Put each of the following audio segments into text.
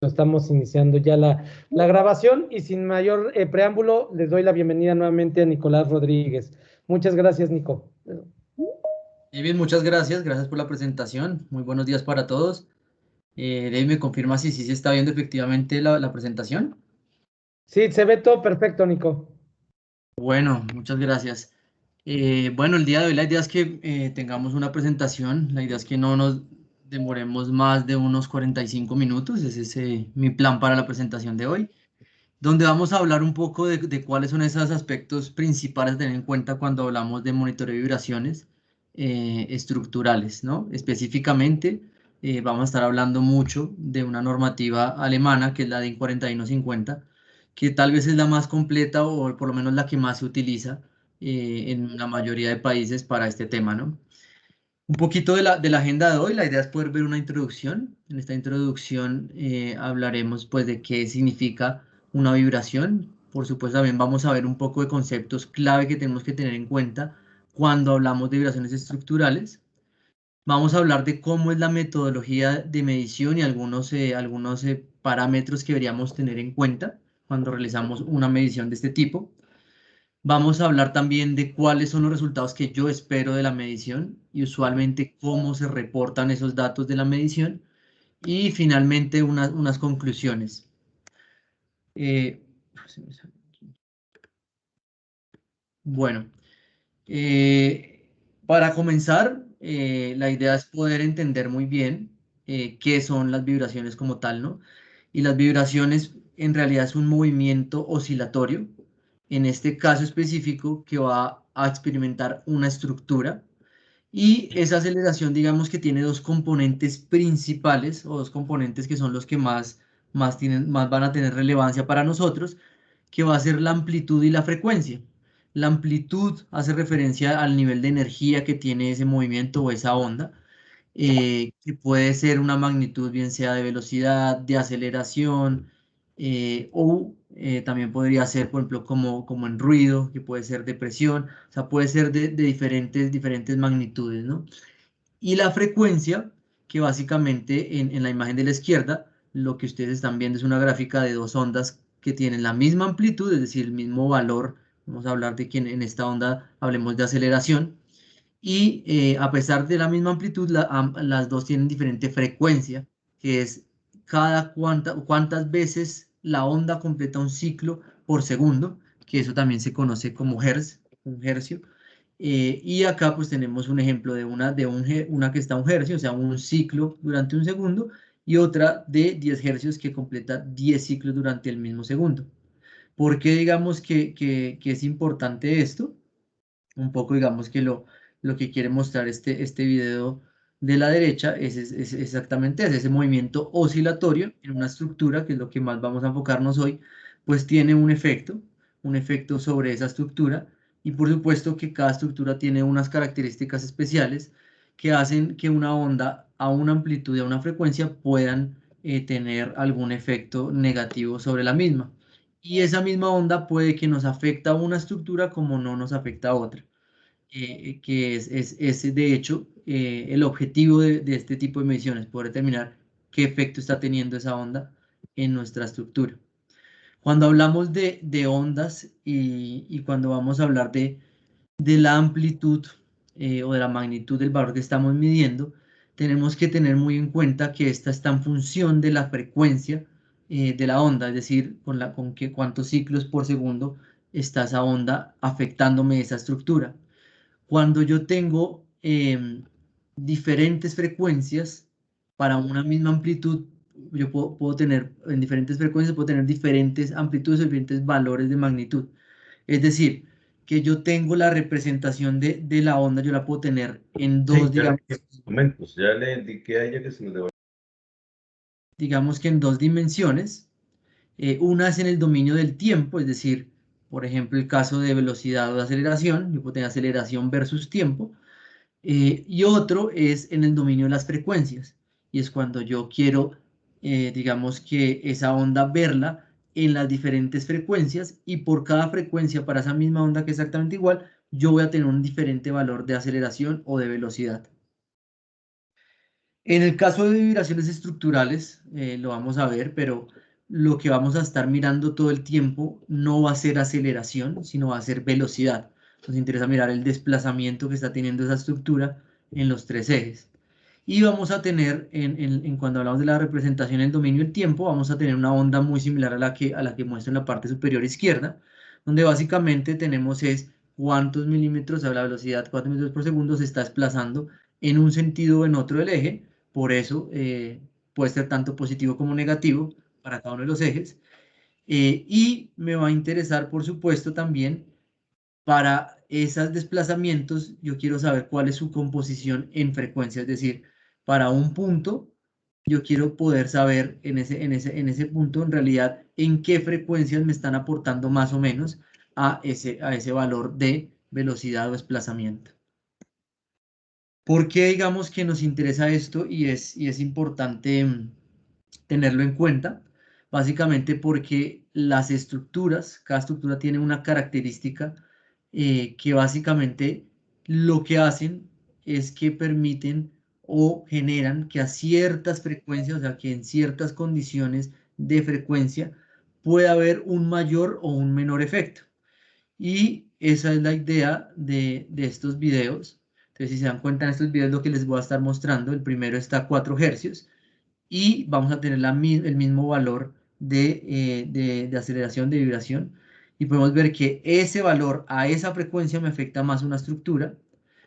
Estamos iniciando ya la grabación y sin mayor preámbulo, les doy la bienvenida nuevamente a Nicolás Rodríguez. Muchas gracias, Nico. Y bien, muchas gracias, gracias por la presentación. Muy buenos días para todos. Dave, ¿me confirma si sí se está viendo efectivamente la presentación? Sí, se ve todo perfecto, Nico. Bueno, muchas gracias. Bueno, el día de hoy la idea es que tengamos una presentación, la idea es que no nos demoremos más de unos 45 minutos, ese es mi plan para la presentación de hoy, donde vamos a hablar un poco de cuáles son esos aspectos principales a tener en cuenta cuando hablamos de monitoreo de vibraciones estructurales, ¿no? Específicamente, vamos a estar hablando mucho de una normativa alemana, que es la DIN 4150, que tal vez es la más completa o por lo menos la que más se utiliza en la mayoría de países para este tema, ¿no? Un poquito de la agenda de hoy, la idea es poder ver una introducción. En esta introducción hablaremos pues de qué significa una vibración. Por supuesto también vamos a ver un poco de conceptos clave que tenemos que tener en cuenta cuando hablamos de vibraciones estructurales. Vamos a hablar de cómo es la metodología de medición y algunos parámetros que deberíamos tener en cuenta cuando realizamos una medición de este tipo. Vamos a hablar también de cuáles son los resultados que yo espero de la medición y usualmente cómo se reportan esos datos de la medición. Y finalmente unas conclusiones. Eh, bueno, para comenzar, la idea es poder entender muy bien qué son las vibraciones como tal, ¿no? Y las vibraciones en realidad es un movimiento oscilatorio, en este caso específico, que va a experimentar una estructura. Y esa aceleración, digamos que tiene dos componentes principales o dos componentes que son los que más van a tener relevancia para nosotros, que va a ser la amplitud y la frecuencia. La amplitud hace referencia al nivel de energía que tiene ese movimiento o esa onda, que puede ser una magnitud, bien sea de velocidad, de aceleración, o también podría ser, por ejemplo, como en ruido, que puede ser de presión, o sea, puede ser de diferentes magnitudes, ¿no? Y la frecuencia, que básicamente en la imagen de la izquierda, lo que ustedes están viendo es una gráfica de dos ondas que tienen la misma amplitud, es decir, el mismo valor. Vamos a hablar de que en esta onda hablemos de aceleración. Y a pesar de la misma amplitud, las dos tienen diferente frecuencia, que es cuántas veces la onda completa un ciclo por segundo, que eso también se conoce como hertz, un hercio. Y acá pues tenemos un ejemplo de una que está a un hercio, o sea, un ciclo durante un segundo, y otra de 10 hercios que completa 10 ciclos durante el mismo segundo. ¿Por qué digamos que es importante esto? Un poco digamos que lo que quiere mostrar este video de la derecha es exactamente ese movimiento oscilatorio en una estructura, que es lo que más vamos a enfocarnos hoy, pues tiene un efecto sobre esa estructura, y por supuesto que cada estructura tiene unas características especiales que hacen que una onda a una amplitud y a una frecuencia puedan tener algún efecto negativo sobre la misma. Y esa misma onda puede que nos afecte a una estructura como no nos afecta a otra, que es de hecho el objetivo de este tipo de mediciones, poder determinar qué efecto está teniendo esa onda en nuestra estructura. Cuando hablamos de ondas y cuando vamos a hablar de la amplitud o de la magnitud del valor que estamos midiendo, tenemos que tener muy en cuenta que esta está en función de la frecuencia de la onda, es decir, cuántos ciclos por segundo está esa onda afectándome esa estructura. Cuando yo tengo diferentes frecuencias para una misma amplitud, yo puedo tener en diferentes frecuencias, puedo tener diferentes amplitudes o diferentes valores de magnitud. Es decir, que yo tengo la representación de la onda, yo la puedo tener en dos, Sí, ya le dije los documentos, ya le indiqué a ella que se nos devuelva. digamos que en dos dimensiones. Una es en el dominio del tiempo, es decir, por ejemplo, el caso de velocidad o de aceleración, yo puedo tener aceleración versus tiempo. Y otro es en el dominio de las frecuencias, y es cuando yo quiero, digamos que esa onda verla en las diferentes frecuencias, y por cada frecuencia para esa misma onda que es exactamente igual, yo voy a tener un diferente valor de aceleración o de velocidad. En el caso de vibraciones estructurales, lo vamos a ver, pero lo que vamos a estar mirando todo el tiempo no va a ser aceleración, sino va a ser velocidad. Nos interesa mirar el desplazamiento que está teniendo esa estructura en los tres ejes. Y vamos a tener, cuando hablamos de la representación en el dominio del tiempo, vamos a tener una onda muy similar a la que muestro en la parte superior izquierda, donde básicamente tenemos es cuántos milímetros a la velocidad 4 metros por segundo se está desplazando en un sentido o en otro del eje. Por eso puede ser tanto positivo como negativo para cada uno de los ejes. Y me va a interesar, por supuesto, también para esos desplazamientos, yo quiero saber cuál es su composición en frecuencia. Es decir, para un punto, yo quiero poder saber en ese punto, en realidad, en qué frecuencias me están aportando más o menos a ese valor de velocidad o desplazamiento. ¿Por qué digamos que nos interesa esto y es importante tenerlo en cuenta? Básicamente porque las estructuras, cada estructura tiene una característica que básicamente lo que hacen es que permiten o generan que a ciertas frecuencias, o sea, que en ciertas condiciones de frecuencia pueda haber un mayor o un menor efecto. Y esa es la idea de estos videos. Entonces, si se dan cuenta en estos videos, lo que les voy a estar mostrando, el primero está a 4 Hz y vamos a tener el mismo valor de aceleración, de vibración. Y podemos ver que ese valor a esa frecuencia me afecta más una estructura.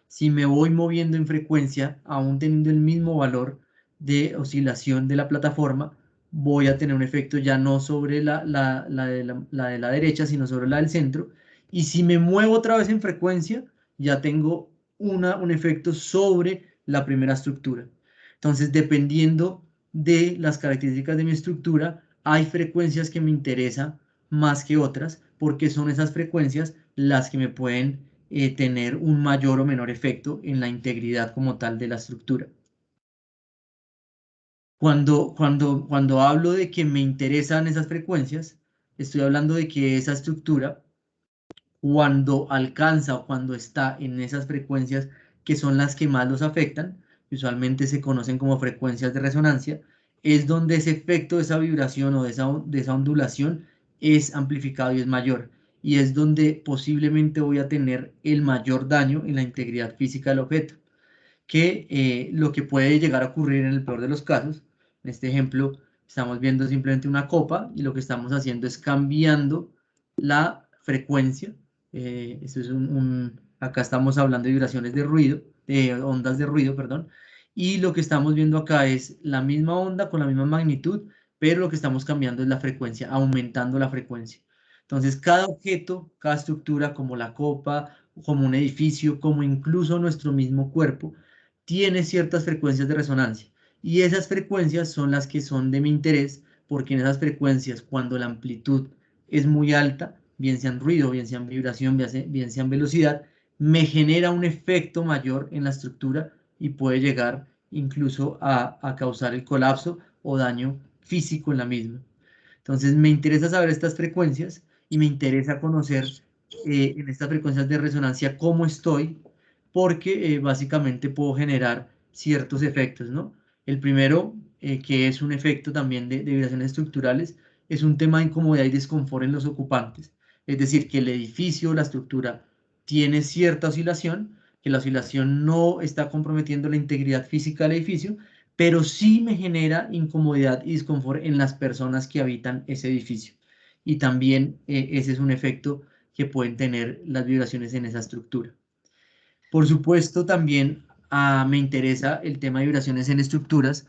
Si me voy moviendo en frecuencia, aún teniendo el mismo valor de oscilación de la plataforma, voy a tener un efecto ya no sobre la de la derecha, sino sobre la del centro. Y si me muevo otra vez en frecuencia, ya tengo un efecto sobre la primera estructura. Entonces, dependiendo de las características de mi estructura, hay frecuencias que me interesan más que otras, porque son esas frecuencias las que me pueden tener un mayor o menor efecto en la integridad como tal de la estructura. Cuando hablo de que me interesan esas frecuencias, estoy hablando de que esa estructura, cuando alcanza o cuando está en esas frecuencias que son las que más los afectan, usualmente se conocen como frecuencias de resonancia, es donde ese efecto de esa vibración o de esa ondulación es amplificado y es mayor. Y es donde posiblemente voy a tener el mayor daño en la integridad física del objeto. Que lo que puede llegar a ocurrir en el peor de los casos, en este ejemplo, estamos viendo simplemente una copa y lo que estamos haciendo es cambiando la frecuencia. Esto es acá estamos hablando de vibraciones de ruido, de ondas de ruido, perdón, y lo que estamos viendo acá es la misma onda con la misma magnitud, pero lo que estamos cambiando es la frecuencia, aumentando la frecuencia. Entonces, cada objeto, cada estructura, como la copa, como un edificio, como incluso nuestro mismo cuerpo, tiene ciertas frecuencias de resonancia. Y esas frecuencias son las que son de mi interés, porque en esas frecuencias, cuando la amplitud es muy alta, bien sean ruido, bien sean vibración, bien sean velocidad, me genera un efecto mayor en la estructura y puede llegar incluso a causar el colapso o daño físico en la misma. Entonces me interesa saber estas frecuencias y me interesa conocer en estas frecuencias de resonancia cómo estoy, porque básicamente puedo generar ciertos efectos, ¿no? El primero, que es un efecto también de vibraciones estructurales, es un tema de incomodidad y desconfort en los ocupantes. Es decir, que el edificio, la estructura, tiene cierta oscilación, que la oscilación no está comprometiendo la integridad física del edificio, pero sí me genera incomodidad y desconfort en las personas que habitan ese edificio. Y también ese es un efecto que pueden tener las vibraciones en esa estructura. Por supuesto, también me interesa el tema de vibraciones en estructuras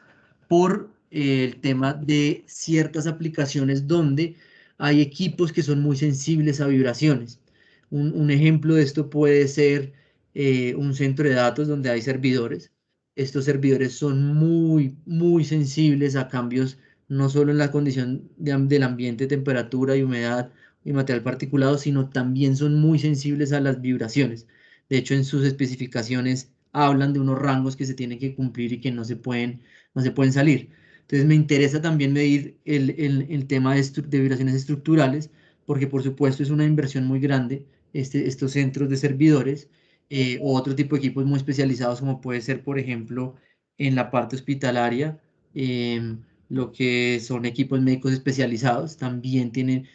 por el tema de ciertas aplicaciones donde hay equipos que son muy sensibles a vibraciones. Un ejemplo de esto puede ser un centro de datos donde hay servidores. Estos servidores son muy sensibles a cambios, no solo en la condición del ambiente, temperatura y humedad y material particulado, sino también son muy sensibles a las vibraciones. De hecho, en sus especificaciones hablan de unos rangos que se tienen que cumplir y que no se pueden salir. Entonces, me interesa también medir el tema de vibraciones estructurales, porque por supuesto es una inversión muy grande estos centros de servidores o otro tipo de equipos muy especializados, como puede ser, por ejemplo, en la parte hospitalaria, lo que son equipos médicos especializados, también tienen,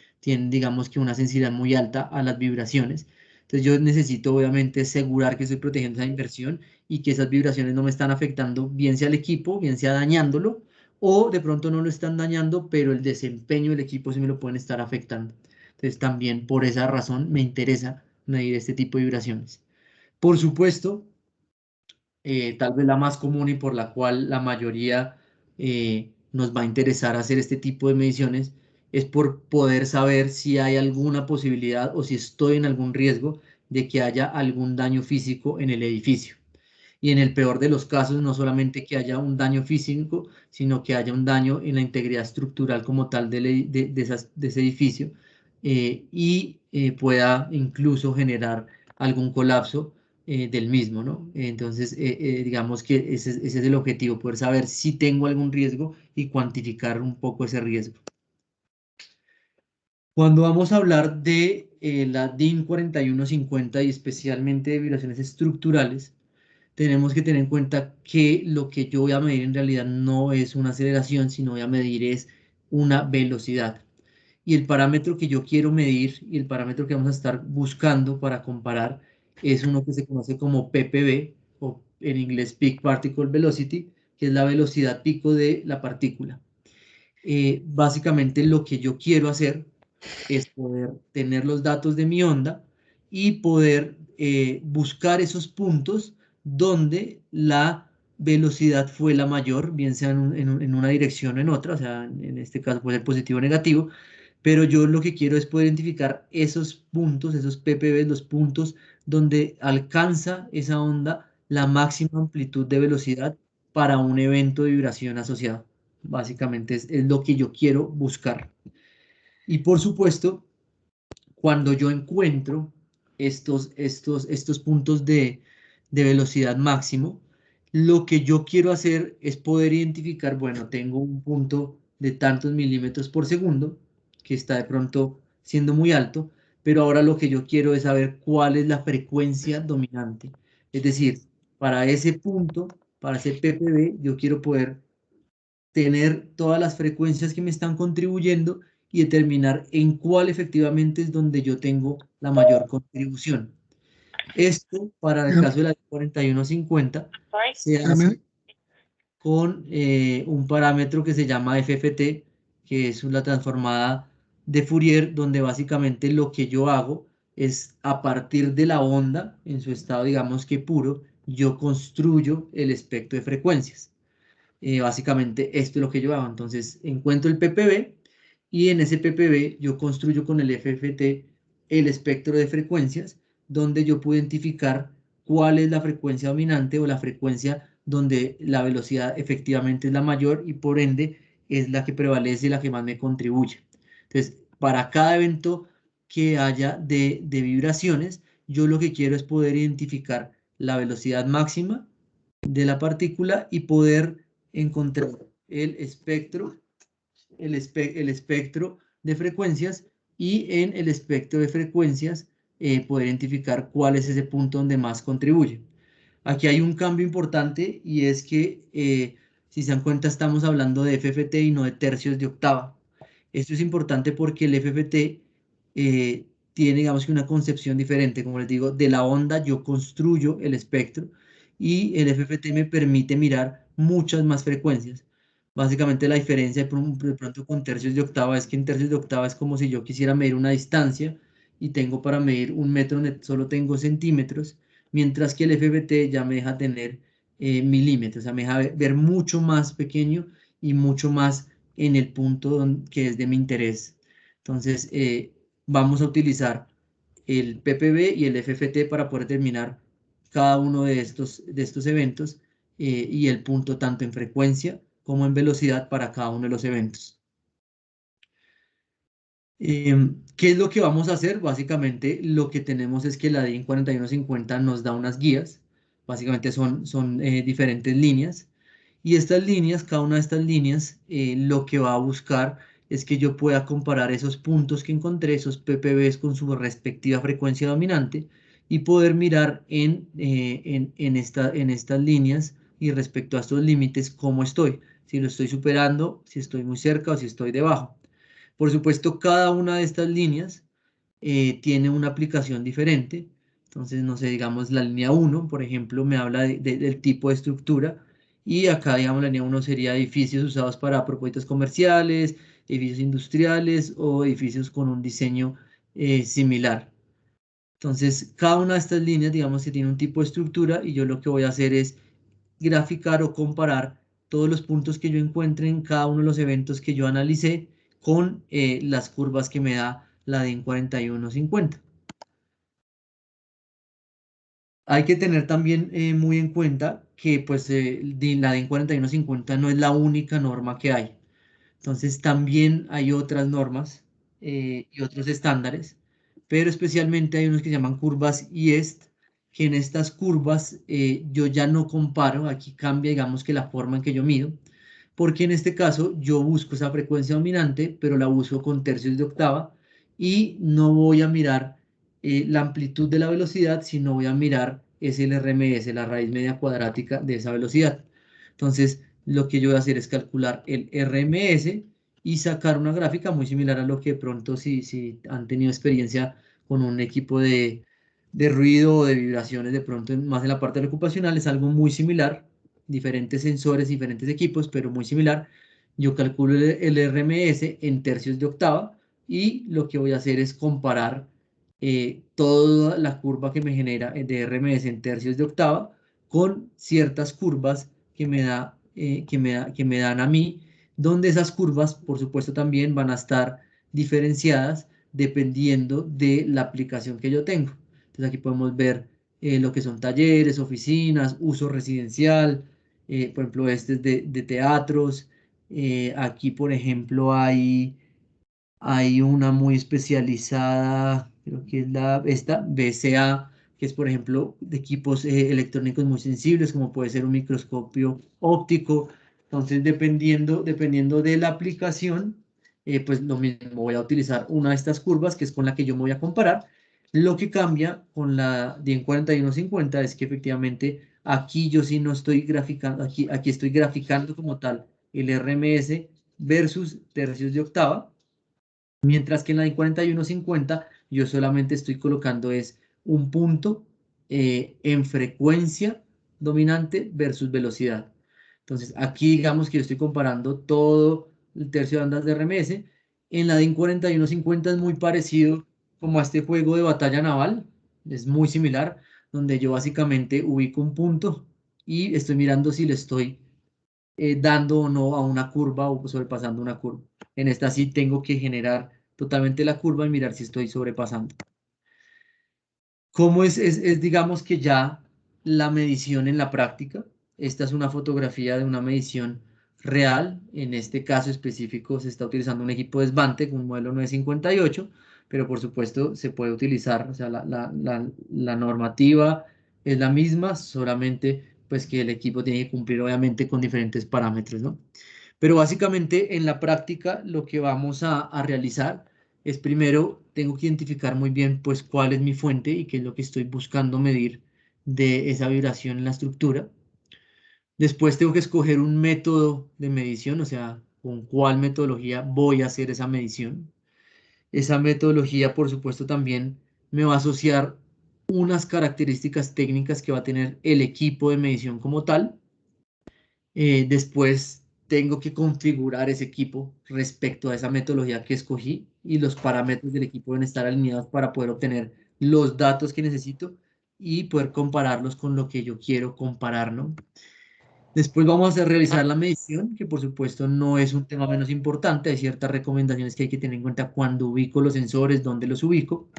digamos que una sensibilidad muy alta a las vibraciones. Entonces yo necesito obviamente asegurar que estoy protegiendo esa inversión y que esas vibraciones no me están afectando, bien sea al equipo, bien sea dañándolo, o de pronto no lo están dañando, pero el desempeño del equipo sí me lo pueden estar afectando. Entonces también por esa razón me interesa medir este tipo de vibraciones. Por supuesto, tal vez la más común y por la cual la mayoría nos va a interesar hacer este tipo de mediciones es por poder saber si hay alguna posibilidad o si estoy en algún riesgo de que haya algún daño físico en el edificio. Y en el peor de los casos, no solamente que haya un daño físico, sino que haya un daño en la integridad estructural como tal de ese edificio y pueda incluso generar algún colapso del mismo, ¿no? Entonces, digamos que ese es el objetivo, poder saber si tengo algún riesgo y cuantificar un poco ese riesgo. Cuando vamos a hablar de la DIN 4150 y especialmente de vibraciones estructurales, tenemos que tener en cuenta que lo que yo voy a medir en realidad no es una aceleración, sino voy a medir es una velocidad. Y el parámetro que yo quiero medir y el parámetro que vamos a estar buscando para comparar es uno que se conoce como ppb, o en inglés Peak Particle Velocity, que es la velocidad pico de la partícula. Básicamente lo que yo quiero hacer es poder tener los datos de mi onda y poder buscar esos puntos donde la velocidad fue la mayor, bien sea en una dirección o en otra, o sea, en este caso puede ser positivo o negativo, pero yo lo que quiero es poder identificar esos puntos, esos ppb, los puntos donde alcanza esa onda la máxima amplitud de velocidad para un evento de vibración asociado. Básicamente es lo que yo quiero buscar. Y por supuesto, cuando yo encuentro estos puntos de velocidad máximo, lo que yo quiero hacer es poder identificar, bueno, tengo un punto de tantos milímetros por segundo, que está de pronto siendo muy alto, pero ahora lo que yo quiero es saber cuál es la frecuencia dominante. Es decir, para ese punto, para ese ppb, yo quiero poder tener todas las frecuencias que me están contribuyendo y determinar en cuál efectivamente es donde yo tengo la mayor contribución. Esto, para el caso de la 4150, se hace con un parámetro que se llama FFT, que es la transformada de Fourier, donde básicamente lo que yo hago es a partir de la onda, en su estado digamos que puro, yo construyo el espectro de frecuencias. Básicamente esto es lo que yo hago. Entonces encuentro el ppb y en ese ppb yo construyo con el FFT el espectro de frecuencias donde yo puedo identificar cuál es la frecuencia dominante o la frecuencia donde la velocidad efectivamente es la mayor y por ende es la que prevalece y la que más me contribuye. Entonces, para cada evento que haya de vibraciones, yo lo que quiero es poder identificar la velocidad máxima de la partícula y poder encontrar el espectro, el espectro de frecuencias y en el espectro de frecuencias poder identificar cuál es ese punto donde más contribuye. Aquí hay un cambio importante y es que si se dan cuenta estamos hablando de FFT y no de tercios de octava. Esto es importante porque el FFT tiene, digamos que una concepción diferente. Como les digo, de la onda yo construyo el espectro y el FFT me permite mirar muchas más frecuencias. Básicamente la diferencia de pronto con tercios de octava es que en tercios de octava es como si yo quisiera medir una distancia y tengo para medir un metro donde solo tengo centímetros, mientras que el FFT ya me deja tener milímetros, o sea, me deja ver mucho más pequeño y mucho más en el punto que es de mi interés. Entonces, vamos a utilizar el ppb y el FFT para poder determinar cada uno de estos eventos y el punto tanto en frecuencia como en velocidad para cada uno de los eventos. ¿Qué es lo que vamos a hacer? Básicamente lo que tenemos es que la DIN 4150 nos da unas guías, básicamente son diferentes líneas, y estas líneas, cada una de estas líneas, lo que va a buscar es que yo pueda comparar esos puntos que encontré, esos ppbs con su respectiva frecuencia dominante, y poder mirar en estas líneas y respecto a estos límites, cómo estoy, si lo estoy superando, si estoy muy cerca o si estoy debajo. Por supuesto, cada una de estas líneas tiene una aplicación diferente. Entonces, no sé, digamos la línea 1, por ejemplo, me habla del tipo de estructura, y acá, digamos, la línea 1 sería edificios usados para propósitos comerciales, edificios industriales o edificios con un diseño similar. Entonces, cada una de estas líneas, digamos que tiene un tipo de estructura, y yo lo que voy a hacer es graficar o comparar todos los puntos que yo encuentre en cada uno de los eventos que yo analicé con las curvas que me da la DIN 4150. Hay que tener también muy en cuenta que pues, la DIN 4150 no es la única norma que hay. Entonces también hay otras normas y otros estándares, pero especialmente hay unos que se llaman curvas IEST, que en estas curvas yo ya no comparo, aquí cambia, digamos, que la forma en que yo mido, porque en este caso yo busco esa frecuencia dominante, pero la uso con tercios de octava, y no voy a mirar la amplitud de la velocidad, sino voy a mirar es el RMS, la raíz media cuadrática de esa velocidad. Entonces, lo que yo voy a hacer es calcular el RMS y sacar una gráfica muy similar a lo que de pronto, si han tenido experiencia con un equipo de ruido o de vibraciones, de pronto más en la parte ocupacional, es algo muy similar, diferentes sensores, diferentes equipos, pero muy similar. Yo calculo el RMS en tercios de octava, y lo que voy a hacer es comparar toda la curva que me genera de RMS en tercios de octava con ciertas curvas que me dan a mí, donde esas curvas, por supuesto, también van a estar diferenciadas dependiendo de la aplicación que yo tengo. Entonces aquí podemos ver lo que son talleres, oficinas, uso residencial, por ejemplo, este es de teatros. Aquí, por ejemplo, hay una muy especializada, creo que es esta BCA, que es, por ejemplo, de equipos electrónicos muy sensibles, como puede ser un microscopio óptico. Entonces, dependiendo de la aplicación, pues lo mismo, voy a utilizar una de estas curvas, que es con la que yo me voy a comparar. Lo que cambia con la DIN 4150 es que efectivamente aquí yo sí no estoy graficando, aquí estoy graficando como tal el RMS versus tercios de octava, mientras que en la de 4150 yo solamente estoy colocando es un punto en frecuencia dominante versus velocidad. Entonces aquí digamos que yo estoy comparando todo el tercio de ondas de RMS. En la DIN 4150 es muy parecido como a este juego de batalla naval, es muy similar, donde yo básicamente ubico un punto y estoy mirando si le estoy dando o no a una curva o sobrepasando una curva. En esta sí tengo que generar totalmente la curva y mirar si estoy sobrepasando. ¿Cómo es, digamos que ya la medición en la práctica? Esta es una fotografía de una medición real. En este caso específico se está utilizando un equipo de Svantec, un modelo 958, pero por supuesto se puede utilizar, o sea, la normativa es la misma, solamente pues que el equipo tiene que cumplir obviamente con diferentes parámetros, ¿no? Pero básicamente en la práctica lo que vamos a realizar es, primero tengo que identificar muy bien pues cuál es mi fuente y qué es lo que estoy buscando medir de esa vibración en la estructura. Después tengo que escoger un método de medición, o sea, con cuál metodología voy a hacer esa medición. Esa metodología, por supuesto, también me va a asociar unas características técnicas que va a tener el equipo de medición como tal. Después tengo que configurar ese equipo respecto a esa metodología que escogí, y los parámetros del equipo deben estar alineados para poder obtener los datos que necesito y poder compararlos con lo que yo quiero comparar, ¿no? Después vamos a realizar la medición, que por supuesto no es un tema menos importante. Hay ciertas recomendaciones que hay que tener en cuenta cuando ubico los sensores, dónde los ubico.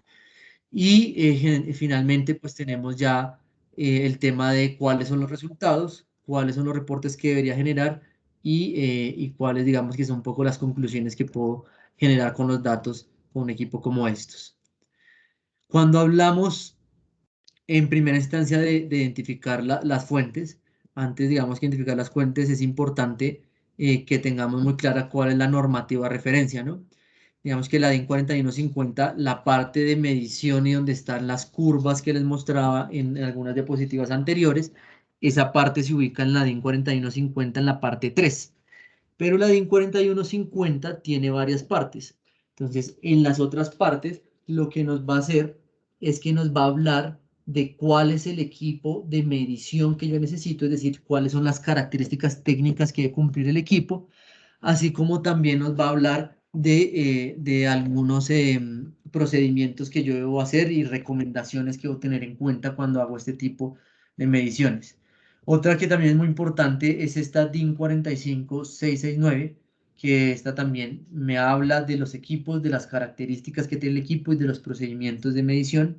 Y finalmente, pues tenemos ya el tema de cuáles son los resultados, cuáles son los reportes que debería generar, y cuáles, digamos, que son un poco las conclusiones que puedo generar con los datos con un equipo como estos. Cuando hablamos en primera instancia de identificar las fuentes, antes, digamos, que identificar las fuentes, es importante que tengamos muy clara cuál es la normativa de referencia, ¿no? Digamos que la DIN 4150, la parte de medición y donde están las curvas que les mostraba en algunas diapositivas anteriores, esa parte se ubica en la DIN 4150 en la parte 3. Pero la DIN 4150 tiene varias partes. Entonces, en las otras partes, lo que nos va a hacer es que nos va a hablar de cuál es el equipo de medición que yo necesito, es decir, cuáles son las características técnicas que debe cumplir el equipo, así como también nos va a hablar de algunos procedimientos que yo debo hacer y recomendaciones que debo tener en cuenta cuando hago este tipo de mediciones. Otra que también es muy importante es esta DIN 45669, que esta también me habla de los equipos, de las características que tiene el equipo y de los procedimientos de medición.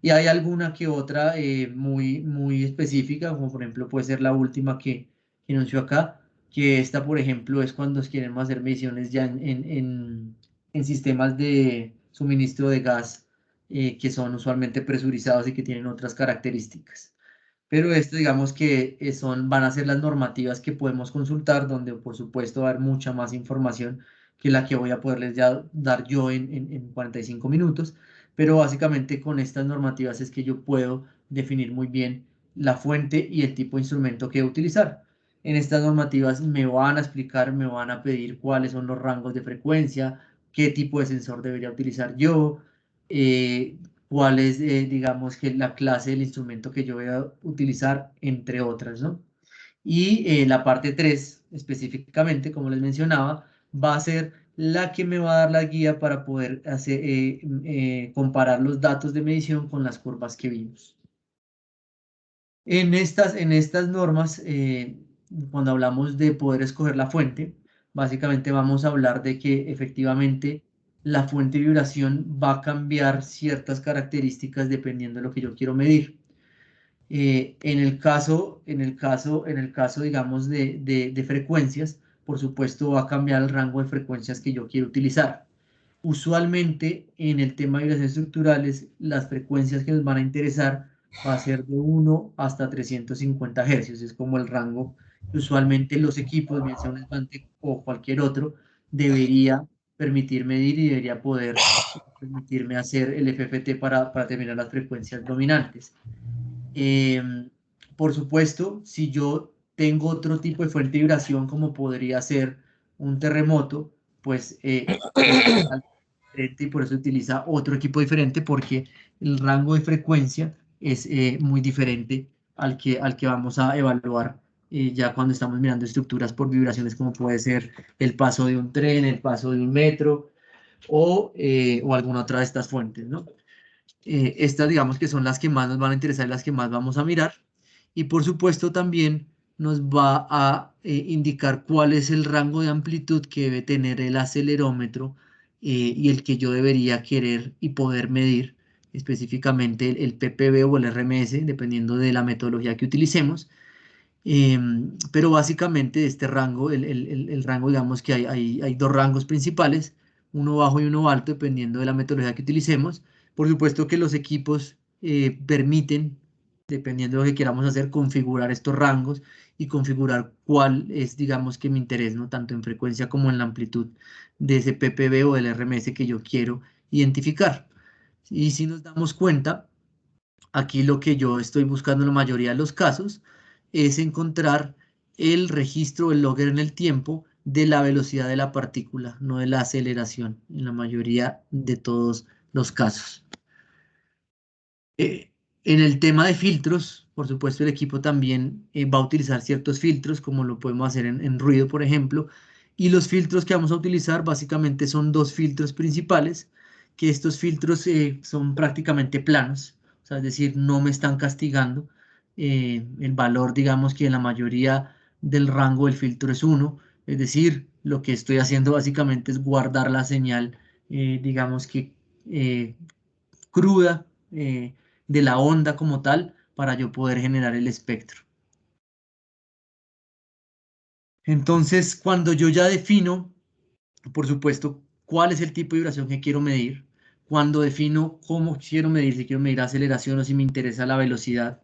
Y hay alguna que otra muy específica, como por ejemplo puede ser la última que anunció acá, que esta, por ejemplo, es cuando queremos hacer mediciones ya en sistemas de suministro de gas que son usualmente presurizados y que tienen otras características. Pero esto, digamos que van a ser las normativas que podemos consultar, donde por supuesto va a haber mucha más información que la que voy a poderles ya dar yo en 45 minutos. Pero básicamente con estas normativas es que yo puedo definir muy bien la fuente y el tipo de instrumento que utilizar. En estas normativas me van a explicar, me van a pedir cuáles son los rangos de frecuencia, qué tipo de sensor debería utilizar yo, cuál es, digamos, que la clase del instrumento que yo voy a utilizar, entre otras, ¿no? Y la parte 3, específicamente, como les mencionaba, va a ser la que me va a dar la guía para poder comparar los datos de medición con las curvas que vimos. En estas normas, cuando hablamos de poder escoger la fuente, básicamente vamos a hablar de que efectivamente la fuente de vibración va a cambiar ciertas características dependiendo de lo que yo quiero medir. En el caso, digamos, de frecuencias, por supuesto va a cambiar el rango de frecuencias que yo quiero utilizar. Usualmente en el tema de vibraciones estructurales, las frecuencias que nos van a interesar va a ser de 1 hasta 350 Hz, es como el rango que usualmente los equipos, bien sea un Symantec o cualquier otro, debería permitir medir y debería poder permitirme hacer el FFT para determinar las frecuencias dominantes. Por supuesto, si yo tengo otro tipo de fuente de vibración, como podría ser un terremoto, pues y por eso utiliza otro equipo diferente, porque el rango de frecuencia es muy diferente al que vamos a evaluar ya cuando estamos mirando estructuras por vibraciones, como puede ser el paso de un tren, el paso de un metro o alguna otra de estas fuentes, ¿no? Estas, digamos, que son las que más nos van a interesar y las que más vamos a mirar. Y por supuesto también nos va a indicar cuál es el rango de amplitud que debe tener el acelerómetro y el que yo debería querer y poder medir, específicamente el PPB o el RMS, dependiendo de la metodología que utilicemos. Pero básicamente este rango, el rango, digamos que hay dos rangos principales, uno bajo y uno alto, dependiendo de la metodología que utilicemos. Por supuesto que los equipos permiten, dependiendo de lo que queramos hacer, configurar estos rangos y configurar cuál es, digamos, que mi interés, ¿no? Tanto en frecuencia como en la amplitud de ese PPB o del RMS que yo quiero identificar. Y si nos damos cuenta, aquí lo que yo estoy buscando en la mayoría de los casos es encontrar el registro, el logger en el tiempo de la velocidad de la partícula, no de la aceleración, en la mayoría de todos los casos. En el tema de filtros, por supuesto el equipo también va a utilizar ciertos filtros, como lo podemos hacer en ruido, por ejemplo, y los filtros que vamos a utilizar básicamente son dos filtros principales, que estos filtros son prácticamente planos, o sea, es decir, no me están castigando. El valor, digamos, que en la mayoría del rango del filtro es 1, es decir, lo que estoy haciendo básicamente es guardar la señal, digamos que cruda, de la onda como tal, para yo poder generar el espectro. Entonces, cuando yo ya defino, por supuesto, cuál es el tipo de vibración que quiero medir, cuando defino cómo quiero medir, si quiero medir aceleración o si me interesa la velocidad,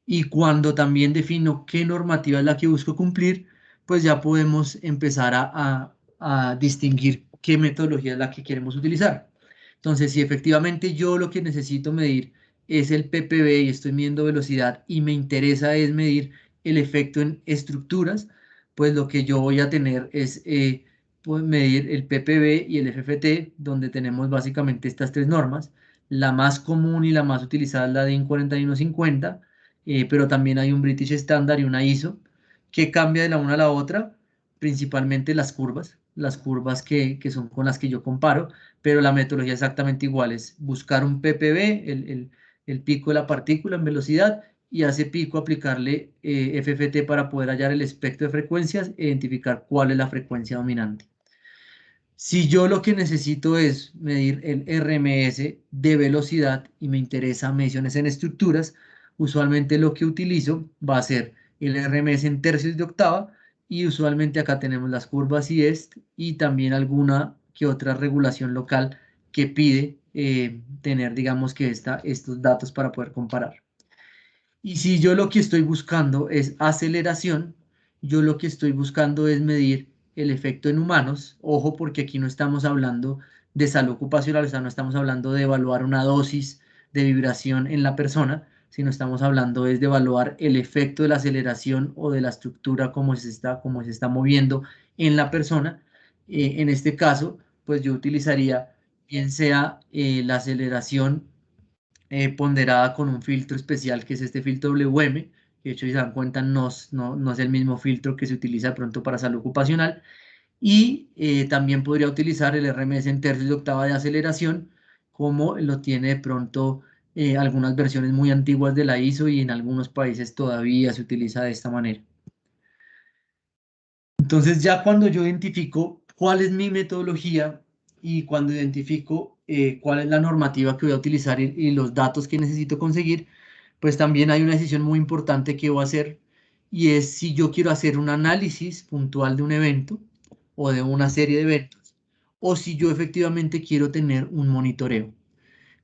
y cuando también defino qué normativa es la que busco cumplir, pues ya podemos empezar a distinguir qué metodología es la que queremos utilizar. Entonces, si efectivamente yo lo que necesito medir es el PPV y estoy midiendo velocidad y me interesa es medir el efecto en estructuras, pues lo que yo voy a tener es pues medir el PPV y el FFT, donde tenemos básicamente estas tres normas. La más común y la más utilizada es la DIN 4150, pero también hay un British Standard y una ISO, que cambia de la una a la otra, principalmente las curvas que son con las que yo comparo, pero la metodología es exactamente igual, es buscar un PPV, el pico de la partícula en velocidad, y a ese pico aplicarle FFT para poder hallar el espectro de frecuencias e identificar cuál es la frecuencia dominante. Si yo lo que necesito es medir el RMS de velocidad y me interesa mediciones en estructuras, usualmente lo que utilizo va a ser el RMS en tercios de octava, y usualmente acá tenemos las curvas IEST y también alguna que otra regulación local que pide tener, digamos que estos datos para poder comparar. Y si yo lo que estoy buscando es aceleración, yo lo que estoy buscando es medir el efecto en humanos. Ojo, porque aquí no estamos hablando de salud ocupacional, o sea, no estamos hablando de evaluar una dosis de vibración en la persona, sino estamos hablando es de evaluar el efecto de la aceleración o de la estructura como se está moviendo en la persona. En este caso, pues yo utilizaría bien sea la aceleración ponderada con un filtro especial que es este filtro WM, que de hecho si se dan cuenta no es el mismo filtro que se utiliza de pronto para salud ocupacional, y también podría utilizar el RMS en tercios de octava de aceleración, como lo tiene de pronto algunas versiones muy antiguas de la ISO, y en algunos países todavía se utiliza de esta manera. Entonces ya cuando yo identifico cuál es mi metodología y cuando identifico cuál es la normativa que voy a utilizar y los datos que necesito conseguir, pues también hay una decisión muy importante que voy a hacer, y es si yo quiero hacer un análisis puntual de un evento o de una serie de eventos, o si yo efectivamente quiero tener un monitoreo.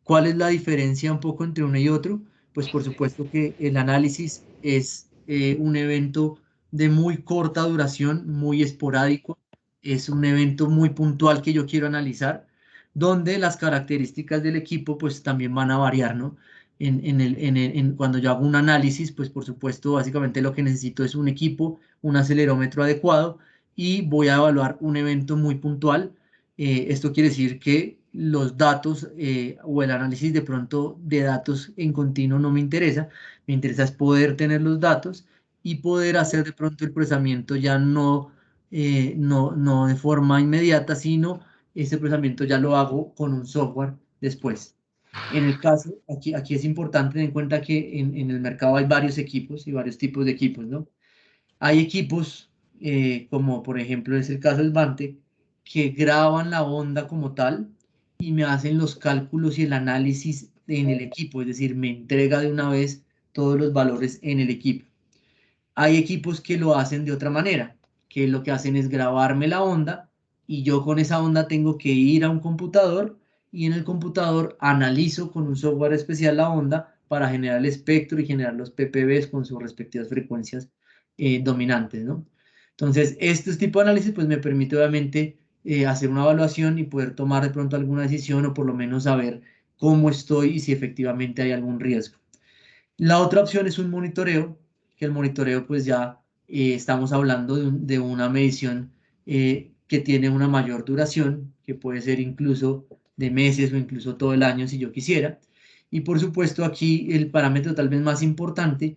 ¿Cuál es la diferencia un poco entre uno y otro? Pues por supuesto que el análisis es un evento de muy corta duración, muy esporádico, es un evento muy puntual que yo quiero analizar, donde las características del equipo pues también van a variar, ¿no? Cuando yo hago un análisis, pues por supuesto, básicamente lo que necesito es un equipo, un acelerómetro adecuado, y voy a evaluar un evento muy puntual. Esto quiere decir que los datos o el análisis de pronto de datos en continuo no me interesa. Me interesa es poder tener los datos y poder hacer de pronto el procesamiento ya no de forma inmediata, sino ese procesamiento ya lo hago con un software después. En el caso, aquí es importante tener en cuenta que en el mercado hay varios equipos y varios tipos de equipos, ¿no? Hay equipos, como por ejemplo es el caso del Svante, que graban la onda como tal y me hacen los cálculos y el análisis en el equipo, es decir, me entrega de una vez todos los valores en el equipo. Hay equipos que lo hacen de otra manera, que lo que hacen es grabarme la onda, y yo con esa onda tengo que ir a un computador, y en el computador analizo con un software especial la onda para generar el espectro y generar los PPVs con sus respectivas frecuencias dominantes, ¿no? Entonces, este tipo de análisis pues me permite obviamente hacer una evaluación y poder tomar de pronto alguna decisión, o por lo menos saber cómo estoy y si efectivamente hay algún riesgo. La otra opción es un monitoreo, que el monitoreo pues ya estamos hablando de una medición que tiene una mayor duración, que puede ser incluso de meses o incluso todo el año si yo quisiera. Y por supuesto aquí el parámetro tal vez más importante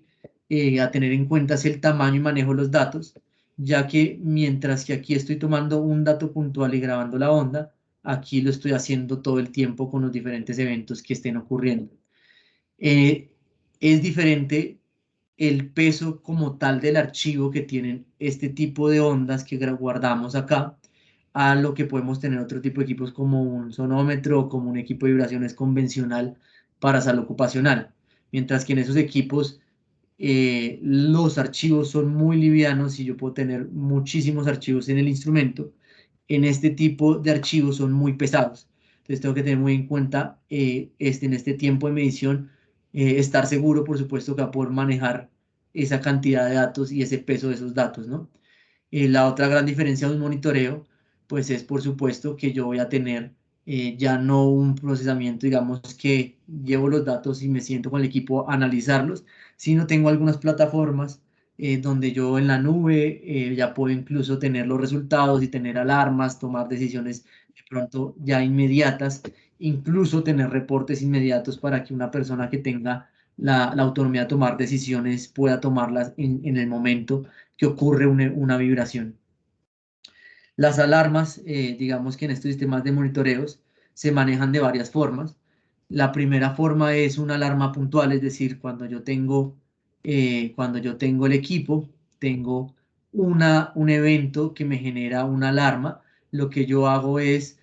a tener en cuenta es el tamaño y manejo de los datos, ya que mientras que aquí estoy tomando un dato puntual y grabando la onda, aquí lo estoy haciendo todo el tiempo con los diferentes eventos que estén ocurriendo. Es diferente el peso como tal del archivo que tienen este tipo de ondas que guardamos acá, a lo que podemos tener otro tipo de equipos como un sonómetro o como un equipo de vibraciones convencional para salud ocupacional. Mientras que en esos equipos los archivos son muy livianos y yo puedo tener muchísimos archivos en el instrumento. En este tipo de archivos son muy pesados. Entonces tengo que tener muy en cuenta en este tiempo de medición, estar seguro, por supuesto, que va a poder manejar esa cantidad de datos y ese peso de esos datos, ¿no? La otra gran diferencia de un monitoreo, pues es por supuesto que yo voy a tener ya no un procesamiento, digamos, que llevo los datos y me siento con el equipo a analizarlos, sino tengo algunas plataformas donde yo en la nube ya puedo incluso tener los resultados y tener alarmas, tomar decisiones de pronto ya inmediatas, incluso tener reportes inmediatos para que una persona que tenga la autonomía de tomar decisiones pueda tomarlas en el momento que ocurre una vibración. Las alarmas, digamos que en estos sistemas de monitoreos se manejan de varias formas. La primera forma es una alarma puntual, es decir, cuando yo tengo el equipo, tengo un evento que me genera una alarma. Lo que yo hago es,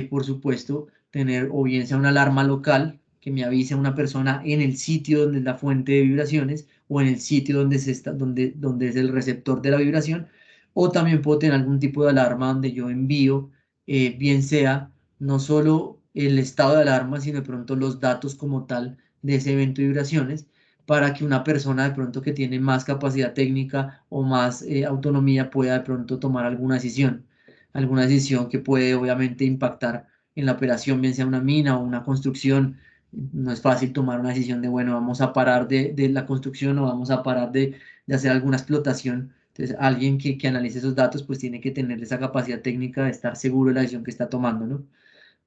por supuesto, tener o bien sea una alarma local que me avise a una persona en el sitio donde es la fuente de vibraciones o en el sitio donde es el receptor de la vibración, o también puedo tener algún tipo de alarma donde yo envío, bien sea no solo el estado de alarma, sino de pronto los datos como tal de ese evento de vibraciones, para que una persona de pronto que tiene más capacidad técnica o más autonomía pueda de pronto tomar alguna decisión que puede obviamente impactar en la operación, bien sea una mina o una construcción. No es fácil tomar una decisión de, bueno, vamos a parar de la construcción o vamos a parar de hacer alguna explotación. Entonces, alguien que analice esos datos, pues tiene que tener esa capacidad técnica de estar seguro de la decisión que está tomando, ¿no?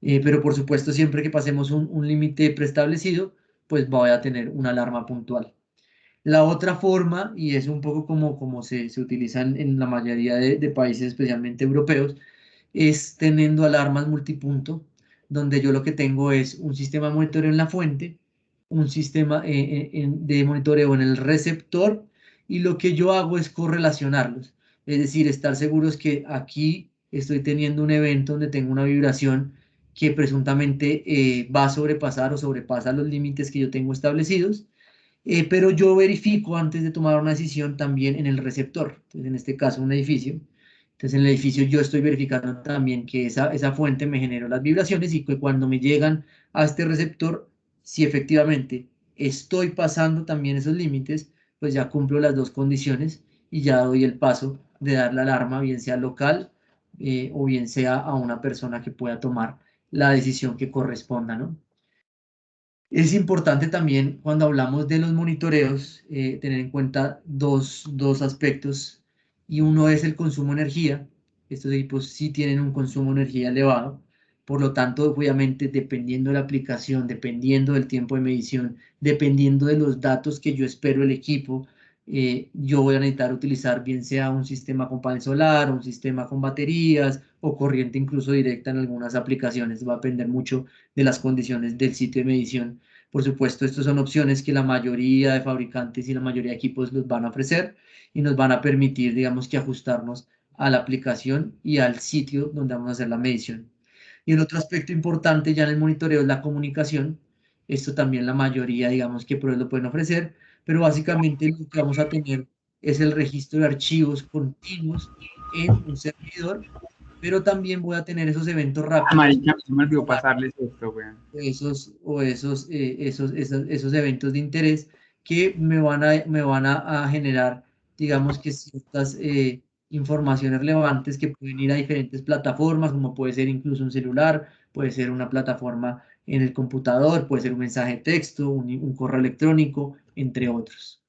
Pero por supuesto, siempre que pasemos un límite preestablecido, pues voy a tener una alarma puntual. La otra forma, y es un poco como se utiliza en la mayoría de países, especialmente europeos, es teniendo alarmas multipunto, donde yo lo que tengo es un sistema de monitoreo en la fuente, un sistema de monitoreo en el receptor, y lo que yo hago es correlacionarlos. Es decir, estar seguros que aquí estoy teniendo un evento donde tengo una vibración que presuntamente va a sobrepasar o sobrepasa los límites que yo tengo establecidos, pero yo verifico antes de tomar una decisión también en el receptor. Entonces, en este caso, un edificio. Entonces, en el edificio yo estoy verificando también que esa fuente me generó las vibraciones y que cuando me llegan a este receptor, si efectivamente estoy pasando también esos límites, pues ya cumplo las dos condiciones y ya doy el paso de dar la alarma, bien sea local o bien sea a una persona que pueda tomar la decisión que corresponda, ¿no? Es importante también cuando hablamos de los monitoreos tener en cuenta dos aspectos, y uno es el consumo de energía. Estos equipos sí tienen un consumo de energía elevado, por lo tanto, obviamente, dependiendo de la aplicación, dependiendo del tiempo de medición, dependiendo de los datos que yo espero el equipo, yo voy a necesitar utilizar bien sea un sistema con panel solar, un sistema con baterías o corriente incluso directa en algunas aplicaciones. Va a depender mucho de las condiciones del sitio de medición. Por supuesto, estas son opciones que la mayoría de fabricantes y la mayoría de equipos los van a ofrecer y nos van a permitir, digamos, que ajustarnos a la aplicación y al sitio donde vamos a hacer la medición. Y el otro aspecto importante ya en el monitoreo es la comunicación. Esto también la mayoría, digamos, que lo pueden ofrecer, pero básicamente lo que vamos a tener es el registro de archivos continuos en un servidor, pero también voy a tener esos eventos rápidos. Marica, se me olvidó pasarles esto, weón. Esos eventos de interés que me van a generar, digamos que ciertas informaciones relevantes que pueden ir a diferentes plataformas, como puede ser incluso un celular, puede ser una plataforma en el computador, puede ser un mensaje de texto, un correo electrónico, entre otros.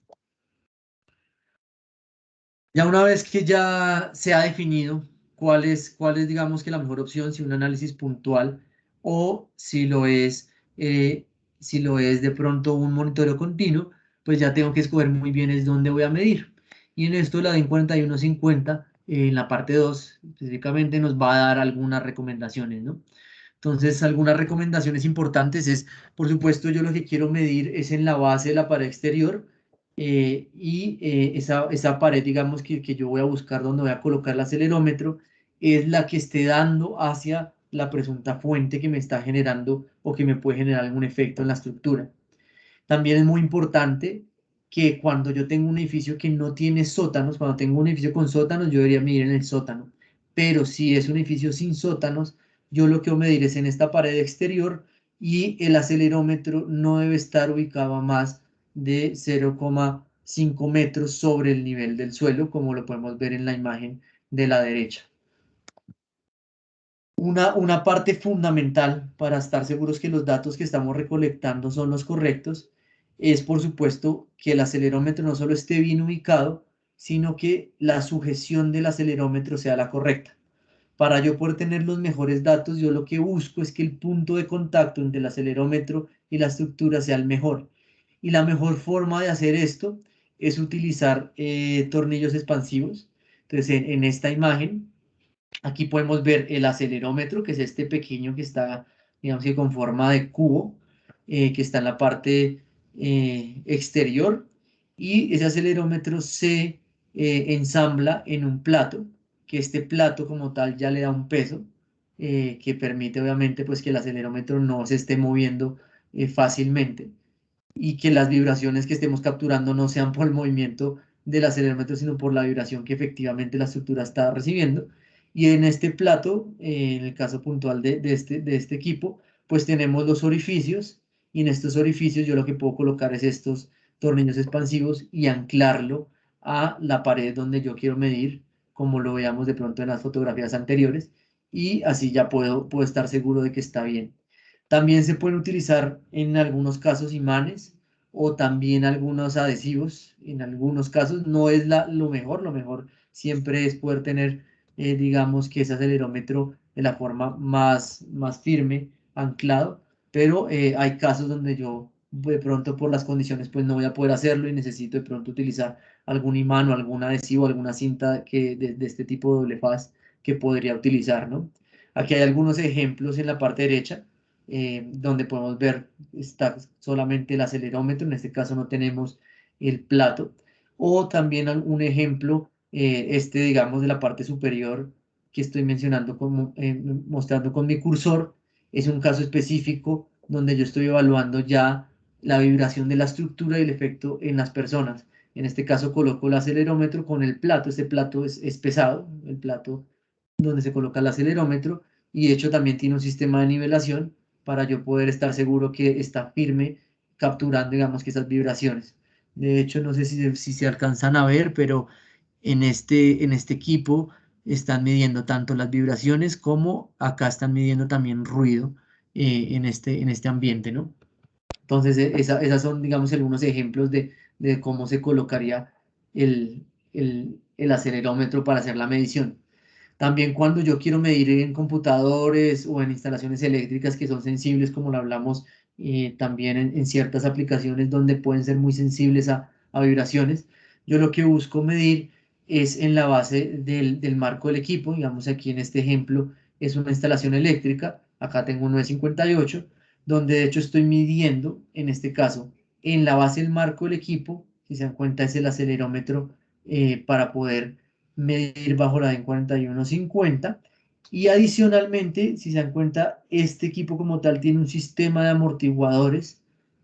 Ya una vez que ya se ha definido cuál es, digamos que la mejor opción, si un análisis puntual o si lo es de pronto un monitoreo continuo, pues ya tengo que escoger muy bien es dónde voy a medir. Y en esto la DIN 4150, en la parte 2, específicamente nos va a dar algunas recomendaciones, ¿no? Entonces, algunas recomendaciones importantes es, por supuesto, yo lo que quiero medir es en la base de la pared exterior, y esa pared, digamos, que yo voy a buscar donde voy a colocar el acelerómetro, es la que esté dando hacia la presunta fuente que me está generando o que me puede generar algún efecto en la estructura. También es muy importante que cuando yo tengo un edificio que no tiene sótanos, cuando tengo un edificio con sótanos, yo debería medir en el sótano. Pero si es un edificio sin sótanos, yo lo que voy a medir es en esta pared exterior, y el acelerómetro no debe estar ubicado a más de 0,5 metros sobre el nivel del suelo, como lo podemos ver en la imagen de la derecha. Una parte fundamental para estar seguros que los datos que estamos recolectando son los correctos es, por supuesto, que el acelerómetro no solo esté bien ubicado, sino que la sujeción del acelerómetro sea la correcta. Para yo poder tener los mejores datos, yo lo que busco es que el punto de contacto entre el acelerómetro y la estructura sea el mejor. Y la mejor forma de hacer esto es utilizar tornillos expansivos. Entonces, en esta imagen, aquí podemos ver el acelerómetro, que es este pequeño que está, digamos que con forma de cubo, que está en la parte exterior. Y ese acelerómetro se ensambla en un plato, que este plato como tal ya le da un peso, que permite obviamente pues que el acelerómetro no se esté moviendo fácilmente y que las vibraciones que estemos capturando no sean por el movimiento del acelerómetro, sino por la vibración que efectivamente la estructura está recibiendo. Y en este plato, en el caso puntual de este equipo, pues tenemos los orificios, y en estos orificios yo lo que puedo colocar es estos tornillos expansivos y anclarlo a la pared donde yo quiero medir, como lo veamos de pronto en las fotografías anteriores, y así ya puedo estar seguro de que está bien. También se pueden utilizar en algunos casos imanes o también algunos adhesivos. En algunos casos no es lo mejor siempre es poder tener, digamos que ese acelerómetro de la forma más firme, anclado, pero hay casos donde yo de pronto por las condiciones pues no voy a poder hacerlo y necesito de pronto utilizar algún imán o algún adhesivo, alguna cinta de este tipo de doble faz que podría utilizar, ¿no? Aquí hay algunos ejemplos en la parte derecha donde podemos ver está solamente el acelerómetro, en este caso no tenemos el plato, o también un ejemplo, digamos de la parte superior que estoy mencionando, mostrando con mi cursor, es un caso específico donde yo estoy evaluando ya la vibración de la estructura y el efecto en las personas. En este caso coloco el acelerómetro con el plato, este plato es pesado, el plato donde se coloca el acelerómetro, y de hecho también tiene un sistema de nivelación para yo poder estar seguro que está firme, capturando, digamos, que esas vibraciones. De hecho, no sé si se alcanzan a ver, pero en este equipo están midiendo tanto las vibraciones como acá están midiendo también ruido en este ambiente, ¿no? Entonces, esas son, digamos, algunos ejemplos de cómo se colocaría el acelerómetro para hacer la medición. También cuando yo quiero medir en computadores o en instalaciones eléctricas que son sensibles, como lo hablamos, también en ciertas aplicaciones donde pueden ser muy sensibles a vibraciones, yo lo que busco medir es en la base del marco del equipo. Digamos aquí en este ejemplo es una instalación eléctrica, acá tengo un 958, donde de hecho estoy midiendo, en este caso, en la base del marco del equipo, si se dan cuenta es el acelerómetro para poder medir bajo la DEN 4150, y adicionalmente, si se dan cuenta, este equipo como tal tiene un sistema de amortiguadores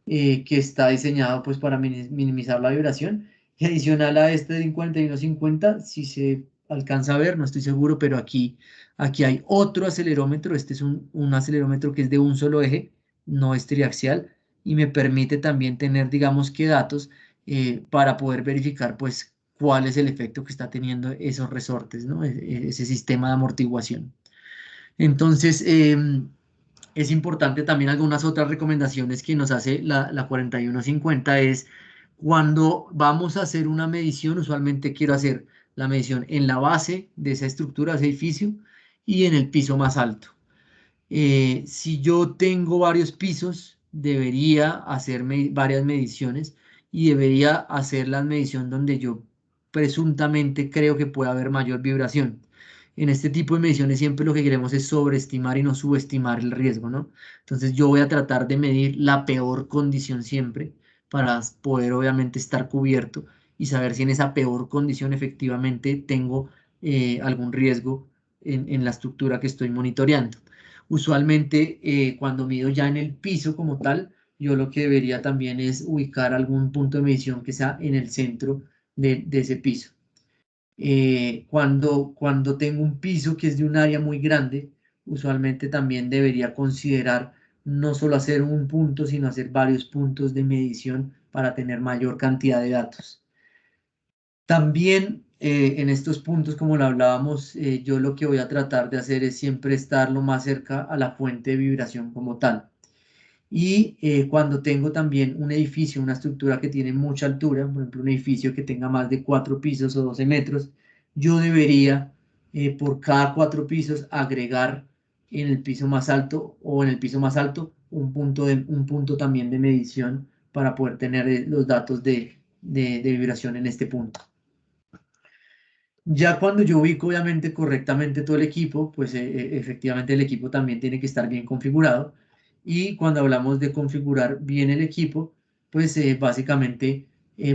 que está diseñado pues para minimizar la vibración, y adicional a este DEN 4150, si se alcanza a ver, no estoy seguro, pero aquí hay otro acelerómetro. Este es un acelerómetro que es de un solo eje, no es triaxial, y me permite también tener, digamos que datos para poder verificar pues cuál es el efecto que está teniendo esos resortes, ¿no? Ese sistema de amortiguación. Entonces, es importante también algunas otras recomendaciones que nos hace la 4150 es cuando vamos a hacer una medición, usualmente quiero hacer la medición en la base de esa estructura, ese edificio, y en el piso más alto. Si yo tengo varios pisos, debería hacerme varias mediciones y debería hacer la medición donde yo presuntamente creo que puede haber mayor vibración. En este tipo de mediciones siempre lo que queremos es sobreestimar y no subestimar el riesgo, ¿no? Entonces yo voy a tratar de medir la peor condición siempre para poder obviamente estar cubierto y saber si en esa peor condición efectivamente tengo algún riesgo en la estructura que estoy monitoreando. Usualmente cuando mido ya en el piso como tal, yo lo que debería también es ubicar algún punto de medición que sea en el centro de ese piso. Cuando tengo un piso que es de un área muy grande, usualmente también debería considerar no solo hacer un punto, sino hacer varios puntos de medición para tener mayor cantidad de datos. También en estos puntos, como lo hablábamos, yo lo que voy a tratar de hacer es siempre estar lo más cerca a la fuente de vibración como tal. Y cuando tengo también un edificio, una estructura que tiene mucha altura, por ejemplo, un edificio que tenga más de 4 pisos o 12 metros, yo debería por cada 4 pisos agregar en el piso más alto o en el piso más alto un punto también de medición para poder tener los datos de vibración en este punto. Ya cuando yo ubico obviamente correctamente todo el equipo, pues efectivamente el equipo también tiene que estar bien configurado. Y cuando hablamos de configurar bien el equipo, pues básicamente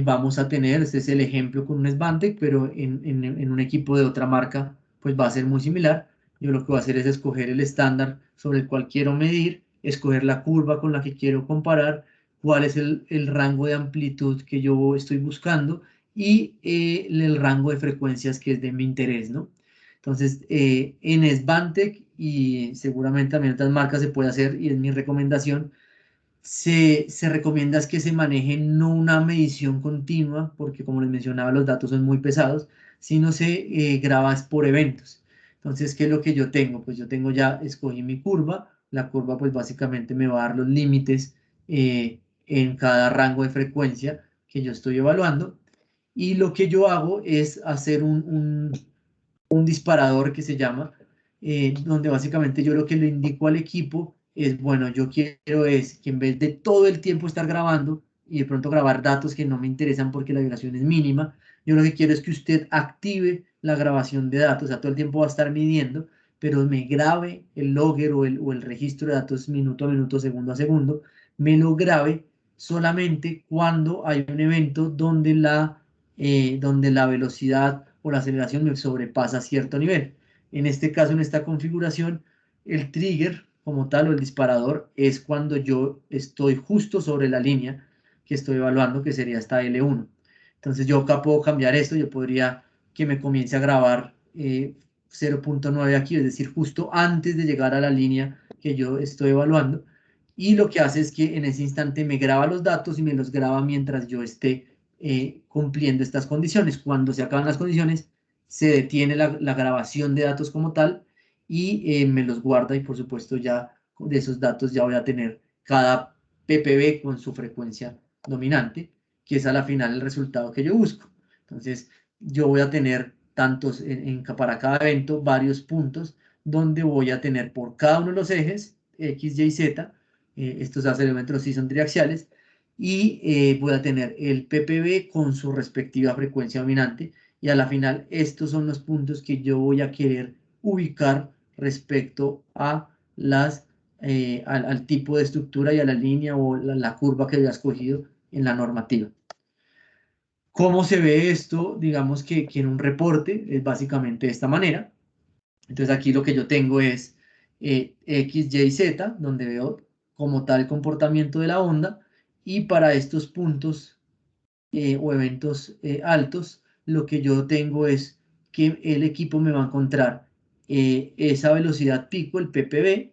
vamos a tener, este es el ejemplo con un Symantec, pero en un equipo de otra marca, pues va a ser muy similar. Yo lo que voy a hacer es escoger el estándar sobre el cual quiero medir, escoger la curva con la que quiero comparar, cuál es el rango de amplitud que yo estoy buscando y el rango de frecuencias que es de mi interés, ¿no? Entonces, en Symantec y seguramente también en otras marcas se puede hacer, y es mi recomendación, se recomienda es que se maneje no una medición continua, porque como les mencionaba, los datos son muy pesados, sino se graba por eventos. Entonces, ¿qué es lo que yo tengo? Pues yo tengo ya, escogí mi curva, la curva pues básicamente me va a dar los límites en cada rango de frecuencia que yo estoy evaluando, y lo que yo hago es hacer un disparador que se llama, donde básicamente yo lo que le indico al equipo es, bueno, yo quiero es que en vez de todo el tiempo estar grabando y de pronto grabar datos que no me interesan porque la vibración es mínima, yo lo que quiero es que usted active la grabación de datos, o sea, todo el tiempo va a estar midiendo, pero me grabe el logger o el registro de datos minuto a minuto, segundo a segundo, me lo grabe solamente cuando hay un evento donde la velocidad o la aceleración me sobrepasa cierto nivel. En este caso, en esta configuración, el trigger como tal o el disparador es cuando yo estoy justo sobre la línea que estoy evaluando, que sería esta L1. Entonces yo acá puedo cambiar esto, yo podría que me comience a grabar 0.9 aquí, es decir, justo antes de llegar a la línea que yo estoy evaluando. Y lo que hace es que en ese instante me graba los datos y me los graba mientras yo esté cumpliendo estas condiciones. Cuando se acaban las condiciones, se detiene la grabación de datos como tal y me los guarda, y por supuesto ya de esos datos ya voy a tener cada ppb con su frecuencia dominante, que es a la final el resultado que yo busco. Entonces yo voy a tener tantos para cada evento varios puntos donde voy a tener por cada uno de los ejes X, Y, Z, estos acelerómetros sí son triaxiales, y voy a tener el ppb con su respectiva frecuencia dominante, y a la final estos son los puntos que yo voy a querer ubicar respecto a al tipo de estructura y a la línea o la curva que había escogido en la normativa. ¿Cómo se ve esto? Digamos que en un reporte es básicamente de esta manera. Entonces aquí lo que yo tengo es X, Y, Z, donde veo como tal el comportamiento de la onda, y para estos puntos o eventos altos, lo que yo tengo es que el equipo me va a encontrar esa velocidad pico, el ppb,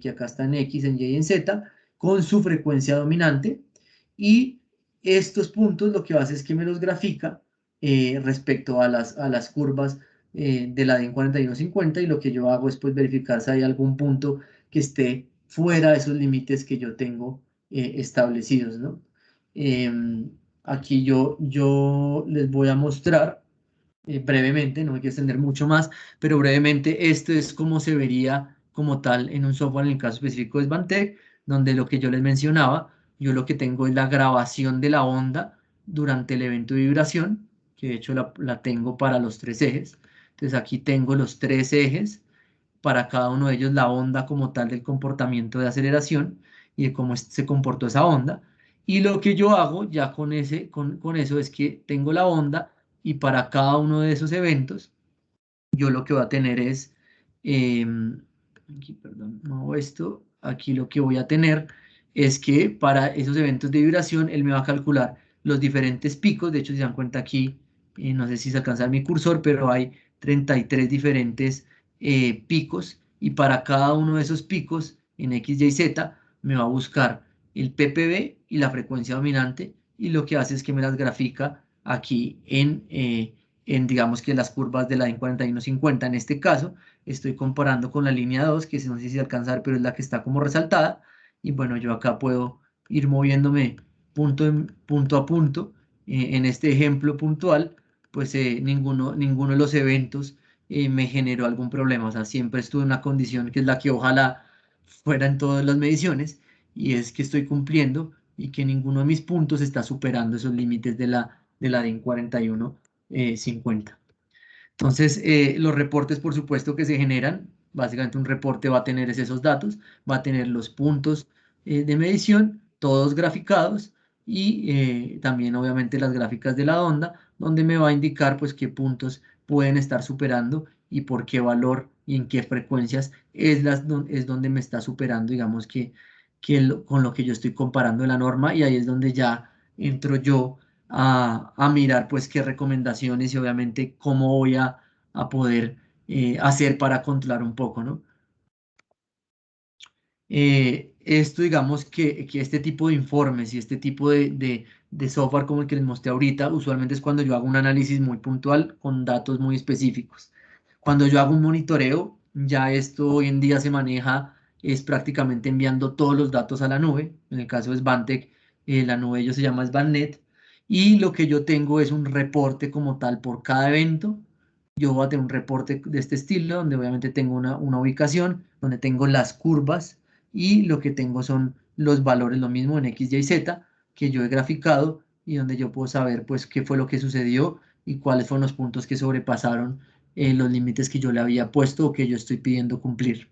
que acá está en X, en Y y en Z, con su frecuencia dominante, y estos puntos lo que hace es que me los grafica respecto a las curvas de la DIN 4150, y lo que yo hago es pues verificar si hay algún punto que esté fuera de esos límites que yo tengo establecidos, ¿no? Aquí yo les voy a mostrar brevemente, no me quiero extender mucho más, pero brevemente esto es como se vería como tal en un software, en el caso específico de Symantec, donde lo que yo les mencionaba, yo lo que tengo es la grabación de la onda durante el evento de vibración, que de hecho la tengo para los 3 ejes. Entonces aquí tengo los 3 ejes, para cada uno de ellos la onda como tal del comportamiento de aceleración y de cómo se comportó esa onda. Y lo que yo hago ya con eso es que tengo la onda, y para cada uno de esos eventos yo lo que voy a tener es, aquí, perdón, no esto, aquí lo que voy a tener es que para esos eventos de vibración él me va a calcular los diferentes picos. De hecho, si se dan cuenta aquí, no sé si se alcanza mi cursor, pero hay 33 diferentes picos, y para cada uno de esos picos en X, Y, Z me va a buscar el ppb y la frecuencia dominante, y lo que hace es que me las grafica aquí en digamos que las curvas de la DIN 4150. En este caso, estoy comparando con la línea 2, que no sé si se alcanza a ver, pero es la que está como resaltada. Y bueno, yo acá puedo ir moviéndome punto a punto. En este ejemplo puntual, pues ninguno de los eventos me generó algún problema. O sea, siempre estuve en una condición que es la que ojalá fuera en todas las mediciones, y es que estoy cumpliendo y que ninguno de mis puntos está superando esos límites de la DIN 4150. Entonces, los reportes, por supuesto, que se generan, básicamente un reporte va a tener esos datos, va a tener los puntos de medición, todos graficados, y también obviamente las gráficas de la onda, donde me va a indicar pues qué puntos pueden estar superando y por qué valor y en qué frecuencias es donde me está superando, digamos con lo que yo estoy comparando la norma, y ahí es donde ya entro yo a mirar pues qué recomendaciones y obviamente cómo voy a poder hacer para controlar un poco, ¿no? Esto, digamos que este tipo de informes y este tipo de software como el que les mostré ahorita, usualmente es cuando yo hago un análisis muy puntual con datos muy específicos. Cuando yo hago un monitoreo, ya esto hoy en día se maneja, es prácticamente enviando todos los datos a la nube. En el caso de Svantech, la nube de ellos se llama Svantnet, y lo que yo tengo es un reporte como tal por cada evento. Yo voy a tener un reporte de este estilo, donde obviamente tengo una ubicación, donde tengo las curvas, y lo que tengo son los valores, lo mismo en X, Y, Z, que yo he graficado, y donde yo puedo saber pues qué fue lo que sucedió y cuáles fueron los puntos que sobrepasaron los límites que yo le había puesto o que yo estoy pidiendo cumplir.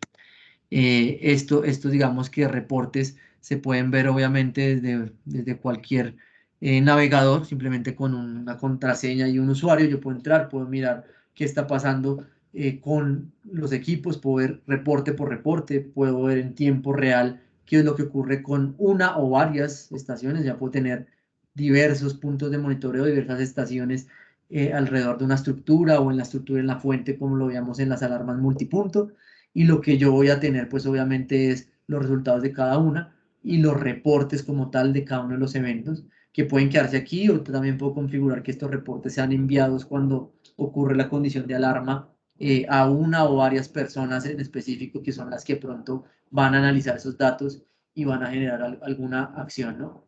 Esto digamos que reportes se pueden ver obviamente desde cualquier navegador, simplemente con una contraseña y un usuario. Yo puedo entrar, puedo mirar qué está pasando con los equipos, puedo ver reporte por reporte, puedo ver en tiempo real qué es lo que ocurre con una o varias estaciones. Ya puedo tener diversos puntos de monitoreo, diversas estaciones alrededor de una estructura, o en la estructura en la fuente, como lo veíamos en las alarmas multipunto. Y lo que yo voy a tener pues obviamente es los resultados de cada una y los reportes como tal de cada uno de los eventos, que pueden quedarse aquí, o también puedo configurar que estos reportes sean enviados cuando ocurre la condición de alarma a una o varias personas en específico, que son las que pronto van a analizar esos datos y van a generar alguna acción, ¿no?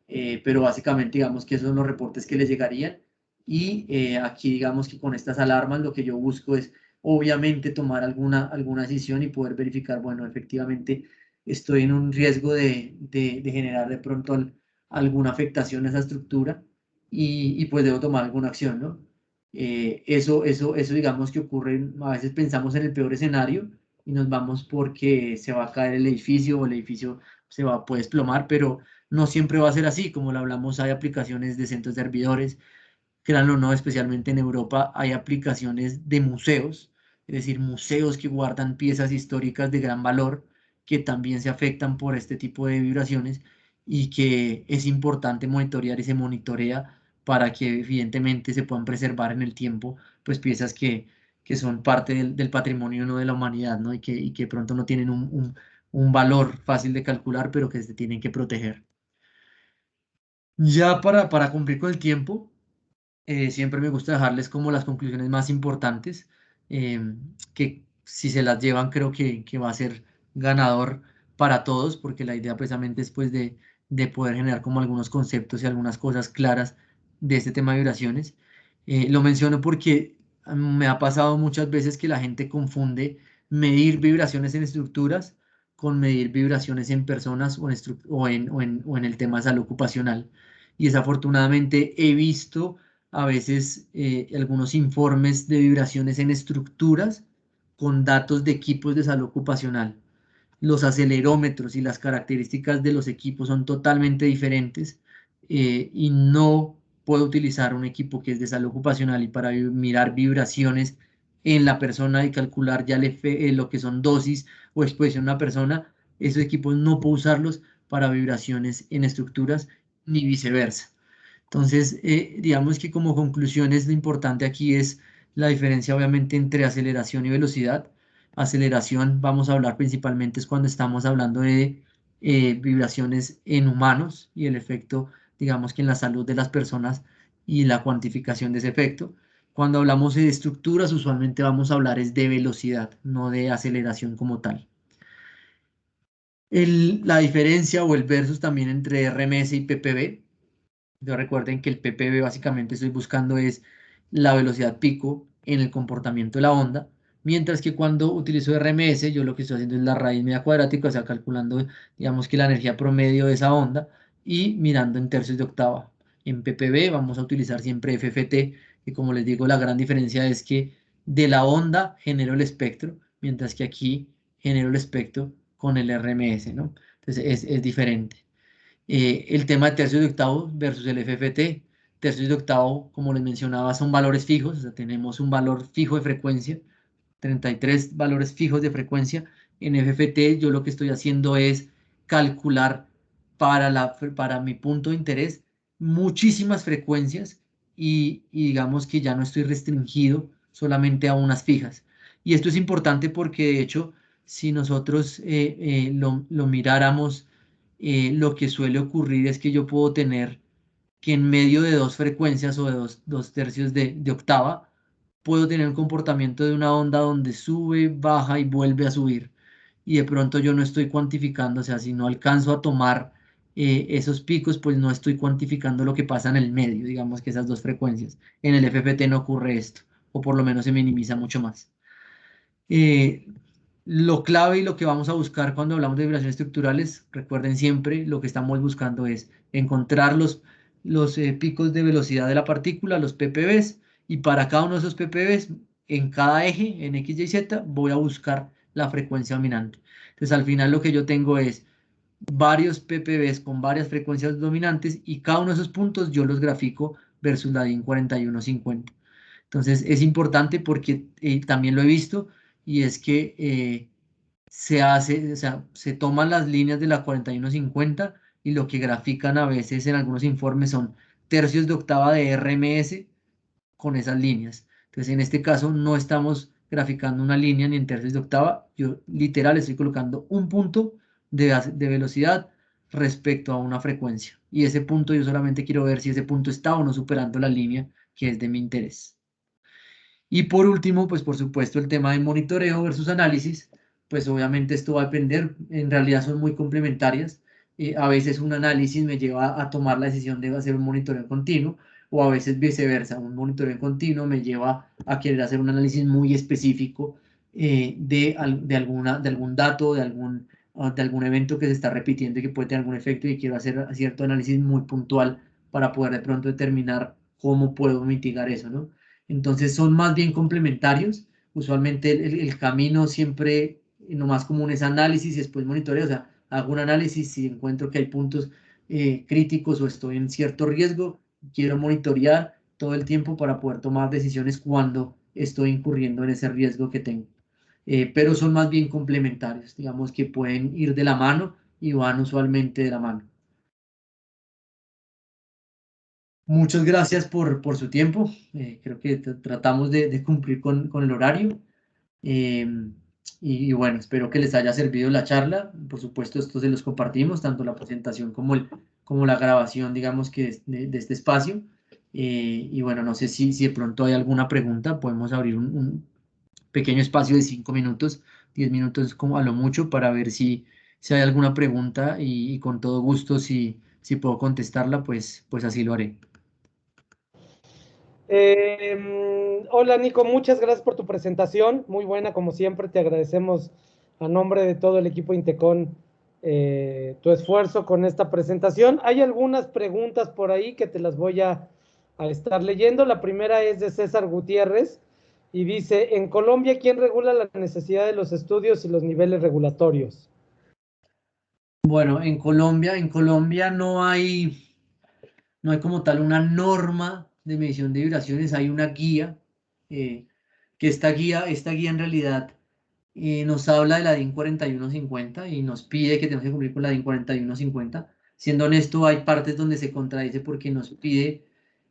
Pero básicamente digamos que esos son los reportes que les llegarían, y aquí digamos que con estas alarmas lo que yo busco es obviamente tomar alguna decisión y poder verificar, bueno, efectivamente estoy en un riesgo de generar de pronto alguna afectación a esa estructura, y pues debo tomar alguna acción, ¿no? Eso digamos que ocurre, a veces pensamos en el peor escenario y nos vamos porque se va a caer el edificio, o el edificio puede desplomar, pero no siempre va a ser así. Como lo hablamos, hay aplicaciones de centros de servidores, créanlo o no, especialmente en Europa, hay aplicaciones de museos, es decir, museos que guardan piezas históricas de gran valor, que también se afectan por este tipo de vibraciones, y que es importante monitorear, y se monitorea para que evidentemente se puedan preservar en el tiempo, pues piezas que son parte del patrimonio, ¿no?, de la humanidad, ¿no? Y que pronto no tienen un valor fácil de calcular, pero que se tienen que proteger. Ya para cumplir con el tiempo, siempre me gusta dejarles como las conclusiones más importantes, que si se las llevan creo que va a ser ganador para todos, porque la idea precisamente es pues de poder generar como algunos conceptos y algunas cosas claras de este tema de vibraciones. Lo menciono porque me ha pasado muchas veces que la gente confunde medir vibraciones en estructuras con medir vibraciones en personas, o en el tema de salud ocupacional. Y desafortunadamente he visto a veces algunos informes de vibraciones en estructuras con datos de equipos de salud ocupacional. Los acelerómetros y las características de los equipos son totalmente diferentes, y no puedo utilizar un equipo que es de salud ocupacional y para mirar vibraciones en la persona y calcular ya lo que son dosis o exposición a una persona. Esos equipos no puedo usarlos para vibraciones en estructuras, ni viceversa. Entonces, digamos que como conclusiones, lo importante aquí es la diferencia obviamente entre aceleración y velocidad. Aceleración, vamos a hablar principalmente es cuando estamos hablando de vibraciones en humanos y el efecto, digamos que en la salud de las personas y la cuantificación de ese efecto. Cuando hablamos de estructuras, usualmente vamos a hablar es de velocidad, no de aceleración como tal. La diferencia o el versus también entre RMS y PPB. Recuerden que el PPB básicamente estoy buscando es la velocidad pico en el comportamiento de la onda, mientras que cuando utilizo RMS, yo lo que estoy haciendo es la raíz media cuadrática, o sea, calculando, digamos que la energía promedio de esa onda y mirando en tercios de octava. En PPB vamos a utilizar siempre FFT, y como les digo, la gran diferencia es que de la onda genero el espectro, mientras que aquí genero el espectro con el RMS, ¿no? Entonces es diferente. El tema de tercios de octavo versus el FFT. Tercios de octavo, como les mencionaba, son valores fijos, o sea, tenemos un valor fijo de frecuencia, 33 valores fijos de frecuencia. En FFT yo lo que estoy haciendo es calcular para mi punto de interés muchísimas frecuencias y digamos que ya no estoy restringido solamente a unas fijas. Y esto es importante porque de hecho, si nosotros lo miráramos, lo que suele ocurrir es que yo puedo tener que en medio de dos frecuencias o de dos tercios de octava, puedo tener un comportamiento de una onda donde sube, baja y vuelve a subir. Y de pronto yo no estoy cuantificando, o sea, si no alcanzo a tomar esos picos, pues no estoy cuantificando lo que pasa en el medio, digamos que esas dos frecuencias. En el FFT no ocurre esto, o por lo menos se minimiza mucho más. Lo clave y lo que vamos a buscar cuando hablamos de vibraciones estructurales, recuerden siempre, lo que estamos buscando es encontrar los picos de velocidad de la partícula, los ppbs, y para cada uno de esos ppbs, en cada eje, en X, Y, Z, voy a buscar la frecuencia dominante. Entonces, al final lo que yo tengo es varios ppbs con varias frecuencias dominantes y cada uno de esos puntos yo los grafico versus la DIN 4150. Entonces, es importante porque también lo he visto y es que se hace, o sea, se toman las líneas de la 4150 y lo que grafican a veces en algunos informes son tercios de octava de RMS con esas líneas. Entonces, en este caso no estamos graficando una línea ni en tercios de octava, yo literal estoy colocando un punto de velocidad respecto a una frecuencia. Y ese punto yo solamente quiero ver si ese punto está o no superando la línea que es de mi interés. Y por último, pues por supuesto el tema de monitoreo versus análisis, pues obviamente esto va a depender, en realidad son muy complementarias. A veces un análisis me lleva a tomar la decisión de hacer un monitoreo continuo o a veces viceversa, un monitoreo continuo me lleva a querer hacer un análisis muy específico de algún dato, de algún evento que se está repitiendo y que puede tener algún efecto y quiero hacer cierto análisis muy puntual para poder de pronto determinar cómo puedo mitigar eso, ¿no? Entonces son más bien complementarios. Usualmente el camino siempre, lo más común es análisis y después monitoreo. O sea, hago un análisis si encuentro que hay puntos críticos o estoy en cierto riesgo, quiero monitorear todo el tiempo para poder tomar decisiones cuando estoy incurriendo en ese riesgo que tengo. Pero son más bien complementarios, digamos que pueden ir de la mano y van usualmente de la mano. Muchas gracias por su tiempo. Creo que tratamos de cumplir con el horario. Y bueno, espero que les haya servido la charla. Por supuesto, esto se los compartimos, tanto la presentación como la grabación, digamos que de este espacio. Y bueno, no sé si de pronto hay alguna pregunta. Podemos abrir un pequeño espacio de 5 minutos, 10 minutos como a lo mucho para ver si hay alguna pregunta y con todo gusto, si puedo contestarla, pues así lo haré. Hola Nico, muchas gracias por tu presentación, muy buena como siempre, te agradecemos a nombre de todo el equipo Intecon tu esfuerzo con esta presentación. Hay algunas preguntas por ahí que te las voy a estar leyendo. La primera es de César Gutiérrez y dice, en Colombia, ¿quién regula la necesidad de los estudios y los niveles regulatorios? Bueno, en Colombia no hay como tal una norma de medición de vibraciones, hay una guía, que esta guía en realidad nos habla de la DIN 4150 y nos pide que tenemos que cumplir con la DIN 4150. Siendo honesto, hay partes donde se contradice porque nos pide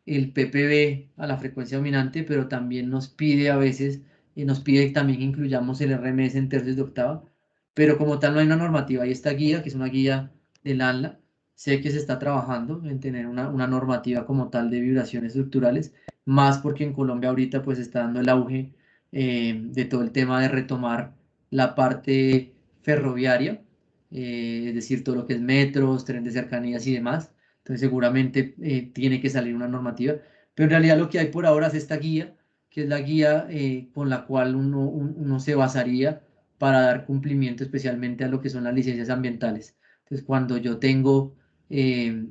el PPB a la frecuencia dominante, pero también nos pide a veces, nos pide también que incluyamos el RMS en tercios de octava, pero como tal no hay una normativa, hay esta guía, que es una guía del ANLA, sé que se está trabajando en tener una normativa como tal de vibraciones estructurales, más porque en Colombia ahorita pues está dando el auge de todo el tema de retomar la parte ferroviaria, es decir, todo lo que es metros, tren de cercanías y demás. Entonces seguramente tiene que salir una normativa, pero en realidad lo que hay por ahora es esta guía, que es la guía con la cual uno se basaría para dar cumplimiento especialmente a lo que son las licencias ambientales. Entonces, cuando yo tengo, eh,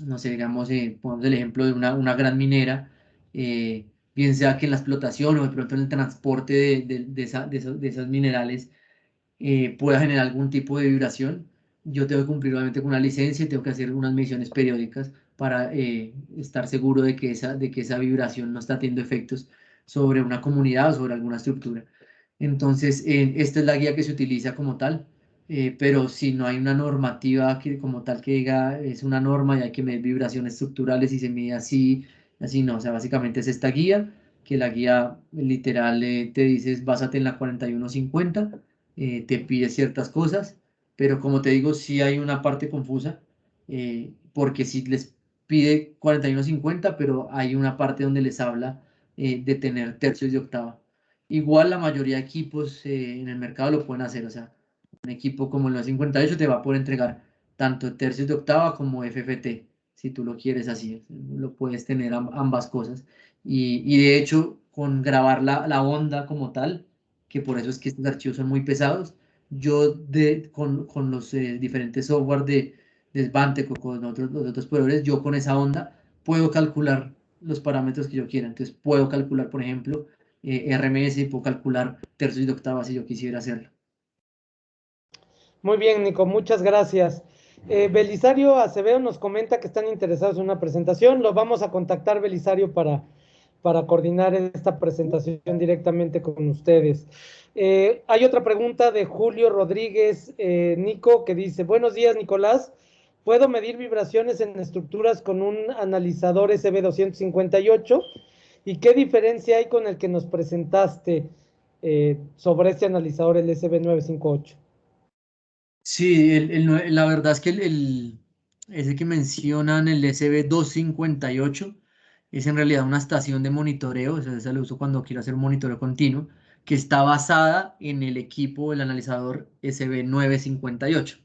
no sé, digamos, pongamos el ejemplo de una gran minera, bien sea que en la explotación o de pronto en el transporte de esos minerales pueda generar algún tipo de vibración, yo tengo que cumplir obviamente con una licencia y tengo que hacer unas mediciones periódicas para estar seguro de que esa vibración no está teniendo efectos sobre una comunidad o sobre alguna estructura. Entonces, esta es la guía que se utiliza como tal, pero si no hay una normativa que, como tal que diga es una norma y hay que medir vibraciones estructurales y se mide así, así no. O sea, básicamente es esta guía, que la guía literal te dice básate en la 4150, te pide ciertas cosas, pero como te digo, sí hay una parte confusa, porque sí les pide 4150, pero hay una parte donde les habla de tener tercios de octava. Igual la mayoría de equipos en el mercado lo pueden hacer, o sea, un equipo como el 958 te va a poder entregar tanto tercios de octava como FFT, si tú lo quieres así, lo puedes tener ambas cosas. Y de hecho, con grabar la onda como tal, que por eso es que estos archivos son muy pesados, yo con los diferentes software de Svantec o con los otros proveedores, yo con esa onda puedo calcular los parámetros que yo quiera. Entonces puedo calcular, por ejemplo, RMS y puedo calcular tercios de octava si yo quisiera hacerlo. Muy bien, Nico, muchas gracias. Belisario Acevedo nos comenta que están interesados en una presentación. Lo vamos a contactar, Belisario, para coordinar esta presentación directamente con ustedes. Hay otra pregunta de Julio Rodríguez, Nico, que dice, buenos días, Nicolás. ¿Puedo medir vibraciones en estructuras con un analizador SB258? ¿Y qué diferencia hay con el que nos presentaste sobre este analizador, el SB958? Sí, la verdad es que ese que mencionan, el SB258, es en realidad una estación de monitoreo, o sea, esa lo uso cuando quiero hacer un monitoreo continuo, que está basada en el equipo del analizador SB958.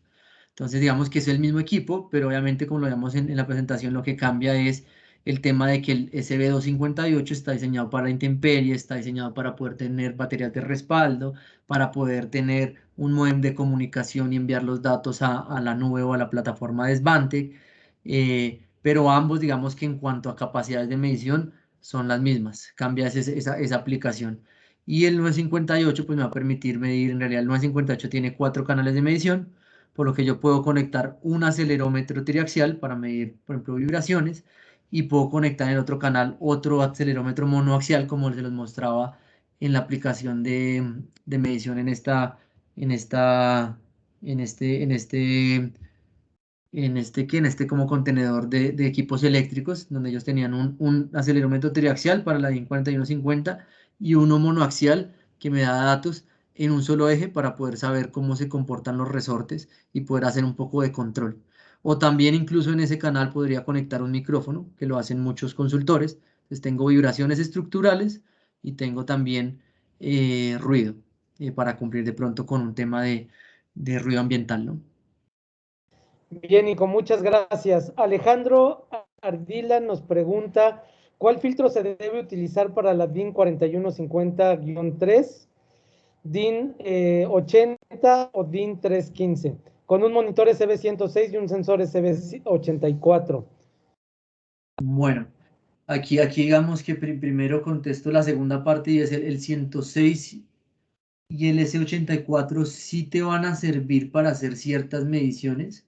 Entonces, digamos que es el mismo equipo, pero obviamente, como lo vemos en la presentación, lo que cambia es el tema de que el SB258 está diseñado para intemperie, está diseñado para poder tener baterías de respaldo, para poder tener un módem de comunicación y enviar los datos a la nube o a la plataforma de Svante, pero ambos, digamos que en cuanto a capacidades de medición, son las mismas, cambia esa aplicación. Y el 958 pues me va a permitir medir, en realidad el 958 tiene 4 canales de medición, por lo que yo puedo conectar un acelerómetro triaxial para medir, por ejemplo, vibraciones, y puedo conectar en el otro canal otro acelerómetro monoaxial, como se los mostraba en la aplicación de medición en esta, en este como contenedor de equipos eléctricos, donde ellos tenían un acelerómetro triaxial para la DIN 4150 y uno monoaxial que me da datos en un solo eje para poder saber cómo se comportan los resortes y poder hacer un poco de control. O también incluso en ese canal podría conectar un micrófono, que lo hacen muchos consultores. Entonces tengo vibraciones estructurales y tengo también ruido, para cumplir de pronto con un tema de ruido ambiental, ¿no? Bien, y con muchas gracias. Alejandro Ardila nos pregunta, ¿cuál filtro se debe utilizar para la DIN 4150-3, DIN 80 o DIN 315? Con un monitor SB106 y un sensor SB84. Bueno, aquí digamos que primero contesto la segunda parte y es el 106 y el S84 sí te van a servir para hacer ciertas mediciones,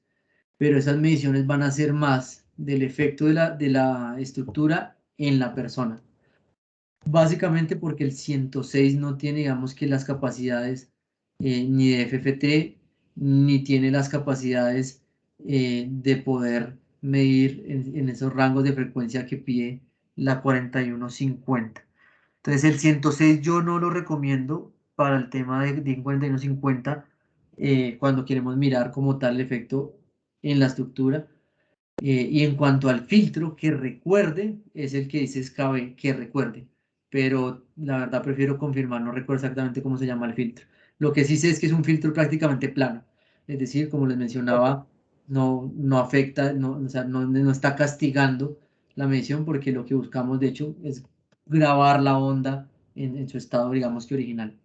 pero esas mediciones van a ser más del efecto de la estructura en la persona. Básicamente porque el 106 no tiene, digamos que las capacidades ni de FFT, ni tiene las capacidades de poder medir en esos rangos de frecuencia que pide la 4150. Entonces el 106 yo no lo recomiendo para el tema de 4150 cuando queremos mirar como tal el efecto en la estructura, Y en cuanto al filtro que recuerde, es el que dice SKB que recuerde. Pero la verdad prefiero confirmar, no recuerdo exactamente cómo se llama el filtro. Lo que sí sé es que es un filtro prácticamente plano. Es decir, como les mencionaba, no afecta, o sea, no está castigando la medición porque lo que buscamos, de hecho, es grabar la onda en su estado, digamos que original.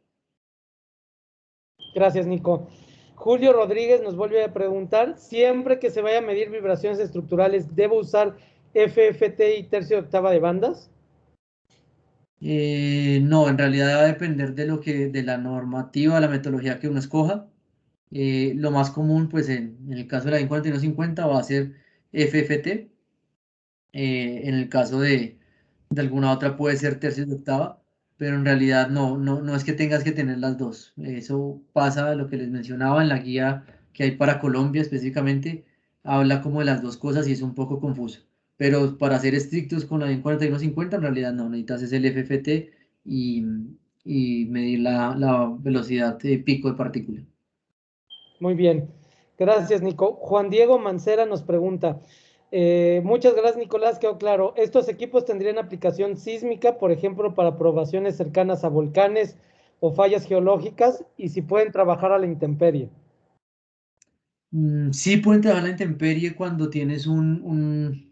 Gracias, Nico. Julio Rodríguez nos vuelve a preguntar, siempre que se vaya a medir vibraciones estructurales, ¿debo usar FFT y tercio de octava de bandas? No, en realidad va a depender de la normativa, la metodología que uno escoja. Lo más común, pues en el caso de la DIN 4150 va a ser FFT. En el caso de alguna otra puede ser tercio de octava, pero en realidad no es que tengas que tener las dos. Eso pasa, lo que les mencionaba en la guía que hay para Colombia específicamente, habla como de las dos cosas y es un poco confuso. Pero para ser estrictos con la DIN 4150, en realidad no, necesitas es el FFT y, y medir la velocidad de pico de partícula. Muy bien. Gracias, Nico. Juan Diego Mancera nos pregunta, muchas gracias, Nicolás, quedó claro. ¿Estos equipos tendrían aplicación sísmica, por ejemplo, para probaciones cercanas a volcanes o fallas geológicas? Y si pueden trabajar a la intemperie. Sí pueden trabajar la intemperie cuando tienes un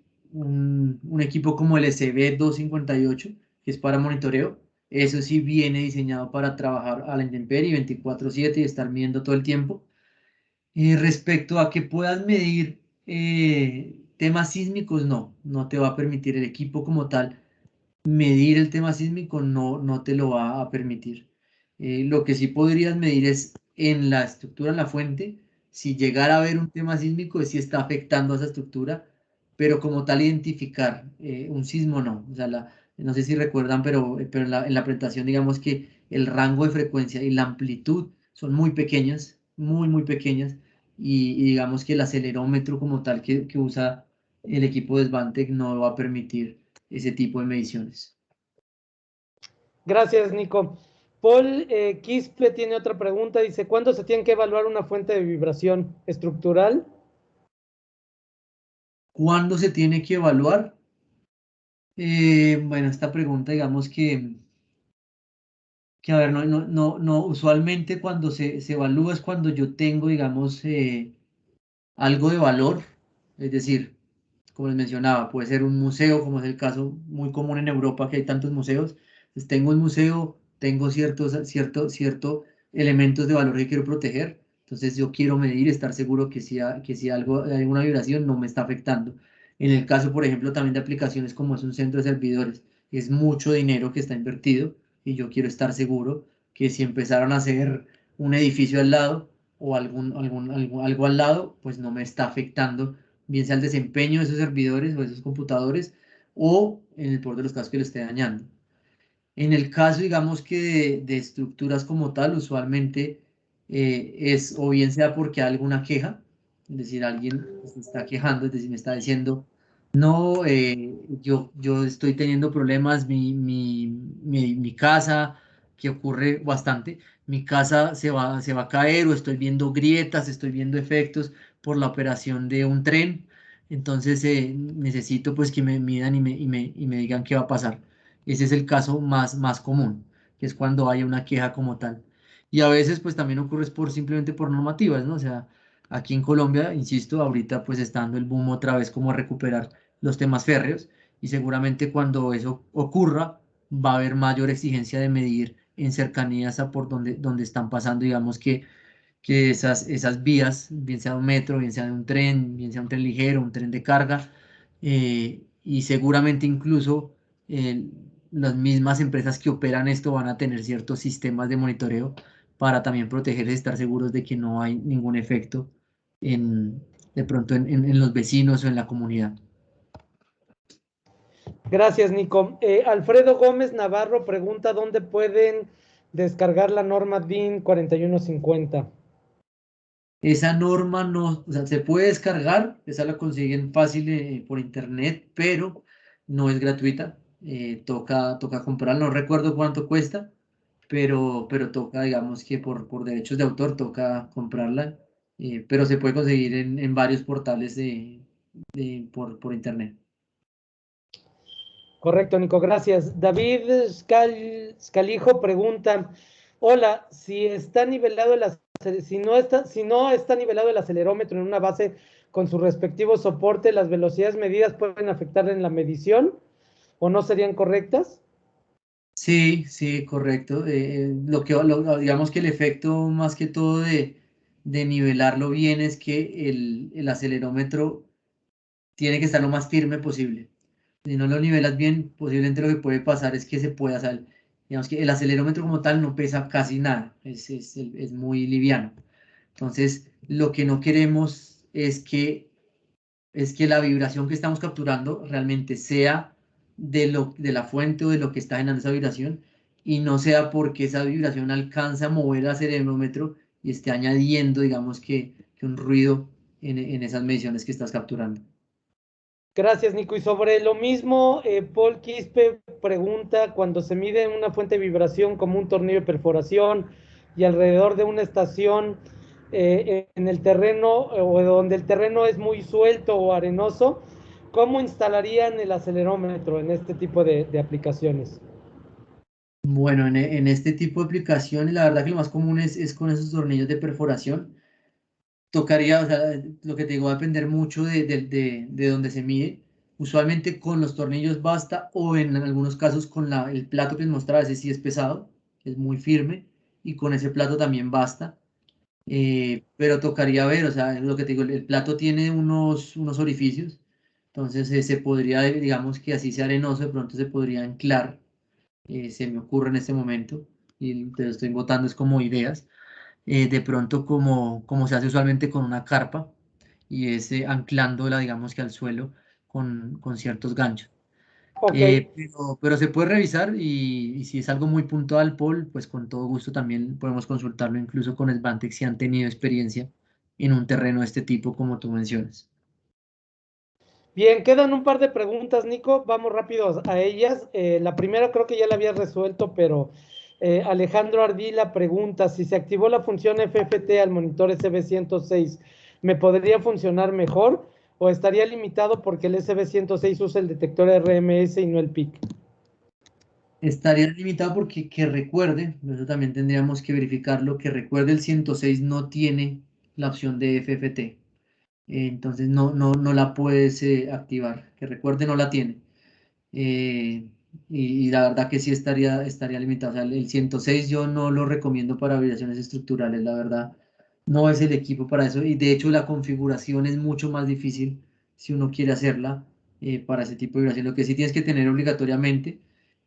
equipo como el SB258, que es para monitoreo. Eso sí viene diseñado para trabajar a la intemperie 24/7 y estar midiendo todo el tiempo. Respecto a que puedas medir temas sísmicos, no te va a permitir el equipo como tal medir el tema sísmico, no te lo va a permitir. Lo que sí podrías medir es en la estructura, en la fuente, si llegara a haber un tema sísmico, es si está afectando a esa estructura, pero como tal identificar un sismo no. O sea, no sé si recuerdan, pero en la presentación digamos que el rango de frecuencia y la amplitud son muy pequeñas, muy pequeñas, y digamos que el acelerómetro como tal que usa el equipo de Svantec no va a permitir ese tipo de mediciones. Gracias, Nico. Paul Quispe tiene otra pregunta. Dice, ¿cuándo se tiene que evaluar una fuente de vibración estructural? ¿Cuándo se tiene que evaluar? Bueno, esta pregunta, digamos que a ver, no, usualmente cuando se evalúa es cuando yo tengo, digamos, algo de valor, es decir, como les mencionaba, puede ser un museo, como es el caso muy común en Europa, que hay tantos museos. Entonces, tengo un museo, tengo cierto elementos de valor que quiero proteger. Entonces, yo quiero medir, estar seguro que si algo, hay alguna vibración no me está afectando. En el caso, por ejemplo, también de aplicaciones como es un centro de servidores, es mucho dinero que está invertido y yo quiero estar seguro que si empezaron a hacer un edificio al lado o algo al lado, pues no me está afectando bien sea el desempeño de esos servidores o de esos computadores, o en el peor de los casos que lo esté dañando. En el caso, digamos que de estructuras como tal, usualmente es o bien sea porque hay alguna queja, es decir, alguien se está quejando, es decir, me está diciendo, no, yo estoy teniendo problemas, mi casa, que ocurre bastante, mi casa se va a caer o estoy viendo grietas, estoy viendo efectos por la operación de un tren, entonces necesito pues que me midan y me digan qué va a pasar. Ese es el caso más común, que es cuando hay una queja como tal. Y a veces pues también ocurre simplemente por normativas, ¿no? O sea, aquí en Colombia, insisto, ahorita pues está dando el boom otra vez como a recuperar los temas férreos y seguramente cuando eso ocurra va a haber mayor exigencia de medir en cercanías a por donde están pasando, digamos que esas vías, bien sea un metro, bien sea de un tren, bien sea un tren ligero, un tren de carga, y seguramente incluso eh, las mismas empresas que operan esto van a tener ciertos sistemas de monitoreo para también protegerse y estar seguros de que no hay ningún efecto de pronto en los vecinos o en la comunidad. Gracias, Nico. Alfredo Gómez Navarro pregunta dónde pueden descargar la norma DIN 4150. Esa norma no, o sea, se puede descargar, esa la consiguen fácil por internet, pero no es gratuita. Toca comprarla, no recuerdo cuánto cuesta, pero toca, digamos que por derechos de autor toca comprarla, pero se puede conseguir en varios portales por internet. Correcto, Nico, gracias. David Scalijo pregunta, hola, si no está nivelado el acelerómetro en una base con su respectivo soporte, ¿las velocidades medidas pueden afectar en la medición o no serían correctas? Sí, sí, correcto. Digamos que el efecto más que todo de nivelarlo bien es que el acelerómetro tiene que estar lo más firme posible. Si no lo nivelas bien, posiblemente lo que puede pasar es que se pueda salir. Digamos que el acelerómetro como tal no pesa casi nada, es muy liviano. Entonces, lo que no queremos es que la vibración que estamos capturando realmente sea de la fuente o de lo que está generando esa vibración y no sea porque esa vibración alcanza a mover el acelerómetro y esté añadiendo, digamos que un ruido en esas mediciones que estás capturando. Gracias, Nico. Y sobre lo mismo, Paul Quispe pregunta, cuando se mide una fuente de vibración como un tornillo de perforación y alrededor de una estación en el terreno o donde el terreno es muy suelto o arenoso, ¿cómo instalarían el acelerómetro en este tipo de aplicaciones? Bueno, en este tipo de aplicaciones, la verdad que lo más común es con esos tornillos de perforación. Tocaría, o sea, lo que te digo, va a depender mucho de dónde se mide. Usualmente con los tornillos basta, o en algunos casos con el plato que les mostraba, ese sí es pesado, es muy firme, y con ese plato también basta. Pero tocaría ver, o sea, lo que te digo, el plato tiene unos orificios, entonces se podría, digamos que así sea arenoso, de pronto se podría anclar, se me ocurre en este momento, y te lo estoy botando, es como ideas, de pronto como se hace usualmente con una carpa, y es anclándola, digamos que al suelo con ciertos ganchos. Ok, Pero se puede revisar y si es algo muy puntual, Paul, pues con todo gusto también podemos consultarlo incluso con Svantex si han tenido experiencia en un terreno de este tipo como tú mencionas. bien, quedan un par de preguntas, Nico. Vamos rápido a ellas. La primera creo que ya la había resuelto, pero Alejandro Ardila pregunta, si se activó la función FFT al monitor SB106, ¿me podría funcionar mejor o estaría limitado porque el SB106 usa el detector RMS y no el PIC? Estaría limitado porque que recuerde, eso también tendríamos que verificarlo, que recuerde el 106 no tiene la opción de FFT. Entonces no la puedes activar, que recuerde no la tiene. eh, y la verdad que sí estaría limitado. O sea, el 106 yo no lo recomiendo para vibraciones estructurales, la verdad. No es el equipo para eso y de hecho la configuración es mucho más difícil si uno quiere hacerla para ese tipo de vibración. Lo que sí tienes que tener obligatoriamente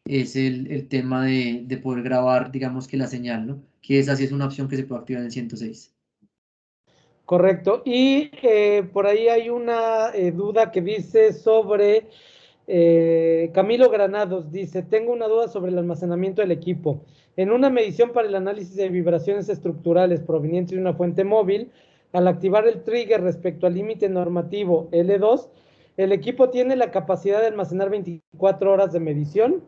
es el tema de poder grabar, digamos que la señal, ¿no? Que esa sí es una opción que se puede activar en el 106. Correcto. Y por ahí hay una duda que dice sobre Camilo Granados, dice, tengo una duda sobre el almacenamiento del equipo. En una medición para el análisis de vibraciones estructurales provenientes de una fuente móvil, al activar el trigger respecto al límite normativo L2, ¿el equipo tiene la capacidad de almacenar 24 horas de medición?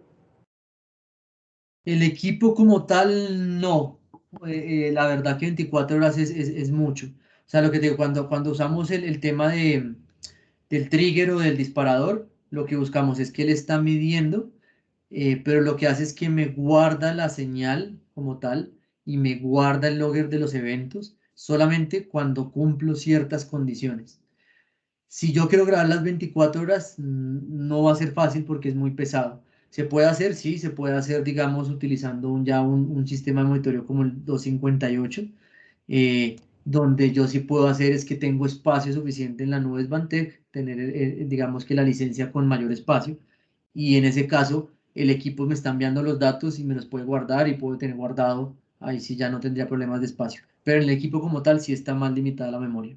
El equipo como tal, no. La verdad que 24 horas es mucho. O sea, lo que te digo, cuando usamos el tema del trigger o del disparador, lo que buscamos es que él está midiendo, pero lo que hace es que me guarda la señal como tal y me guarda el logger de los eventos solamente cuando cumplo ciertas condiciones. Si yo quiero grabar las 24 horas, no va a ser fácil porque es muy pesado. ¿Se puede hacer? Sí, se puede hacer, digamos, utilizando un sistema de monitoreo como el 258, donde yo sí puedo hacer es que tengo espacio suficiente en la nube Svantec, tener, digamos que la licencia con mayor espacio, y en ese caso el equipo me está enviando los datos y me los puede guardar y puedo tener guardado, ahí sí ya no tendría problemas de espacio. Pero en el equipo como tal sí está más limitada la memoria.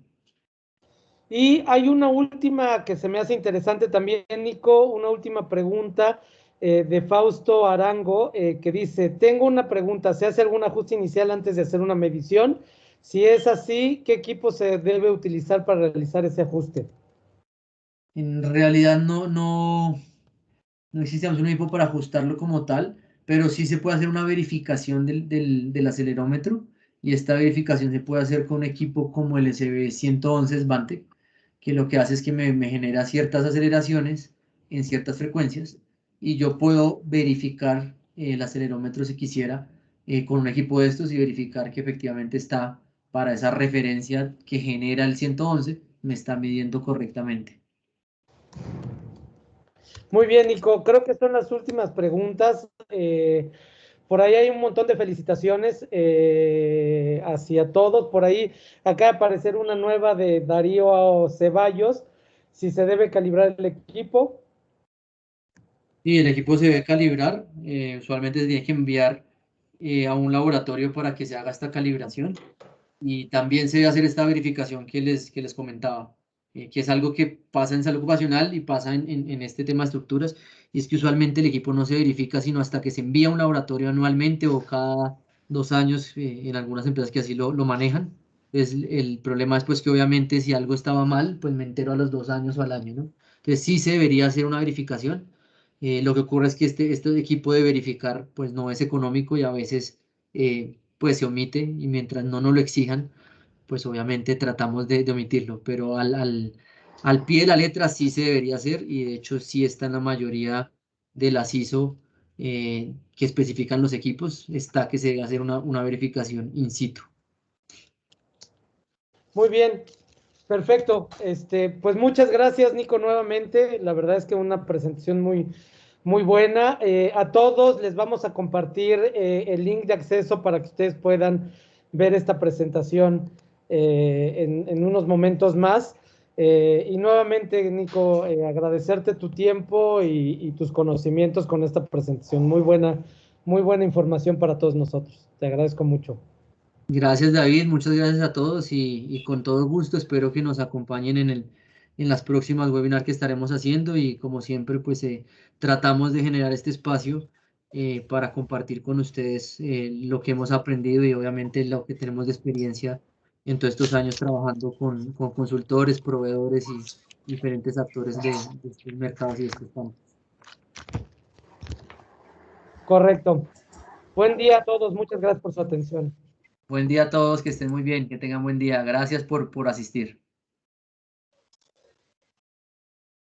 Y hay una última que se me hace interesante también, Nico, una última pregunta de Fausto Arango que dice, tengo una pregunta, ¿se hace algún ajuste inicial antes de hacer una medición? Si es así, ¿qué equipo se debe utilizar para realizar ese ajuste? En realidad no existe un equipo para ajustarlo como tal, pero sí se puede hacer una verificación del acelerómetro y esta verificación se puede hacer con un equipo como el SB111 Svantec, que lo que hace es que me genera ciertas aceleraciones en ciertas frecuencias y yo puedo verificar el acelerómetro si quisiera con un equipo de estos y verificar que efectivamente está para esa referencia que genera el 111, me está midiendo correctamente. Muy bien, Nico. Creo que son las últimas preguntas. Por ahí hay un montón de felicitaciones hacia todos. Por ahí acaba de aparecer una nueva de Darío Ceballos. Si se debe calibrar el equipo. Y el equipo se debe calibrar, usualmente se tiene que enviar a un laboratorio para que se haga esta calibración y también se debe hacer esta verificación que les comentaba, que es algo que pasa en salud ocupacional y pasa en este tema de estructuras, y es que usualmente el equipo no se verifica sino hasta que se envía a un laboratorio anualmente o cada 2 años, en algunas empresas que así lo manejan. El problema es pues que obviamente si algo estaba mal, pues me entero a los 2 años o al año, ¿no? Entonces sí se debería hacer una verificación. Lo que ocurre es que este equipo de verificar pues no es económico y a veces pues se omite y mientras no nos lo exijan, pues obviamente tratamos de omitirlo, pero al pie de la letra sí se debería hacer y de hecho sí está en la mayoría de las ISO que especifican los equipos, está que se debe hacer una verificación in situ. Muy bien, perfecto. Pues muchas gracias, Nico, nuevamente. La verdad es que una presentación muy buena. A todos les vamos a compartir el link de acceso para que ustedes puedan ver esta presentación en unos momentos más. Y nuevamente, Nico, agradecerte tu tiempo y tus conocimientos con esta presentación. Muy buena información para todos nosotros. Te agradezco mucho. Gracias, David, muchas gracias a todos y con todo gusto espero que nos acompañen en las próximas webinars que estaremos haciendo y como siempre pues tratamos de generar este espacio para compartir con ustedes lo que hemos aprendido y obviamente lo que tenemos de experiencia en todos estos años trabajando con consultores, proveedores y diferentes actores de estos mercados y de estos campos. Correcto. Buen día a todos. Muchas gracias por su atención. Buen día a todos, que estén muy bien, que tengan buen día. Gracias por asistir.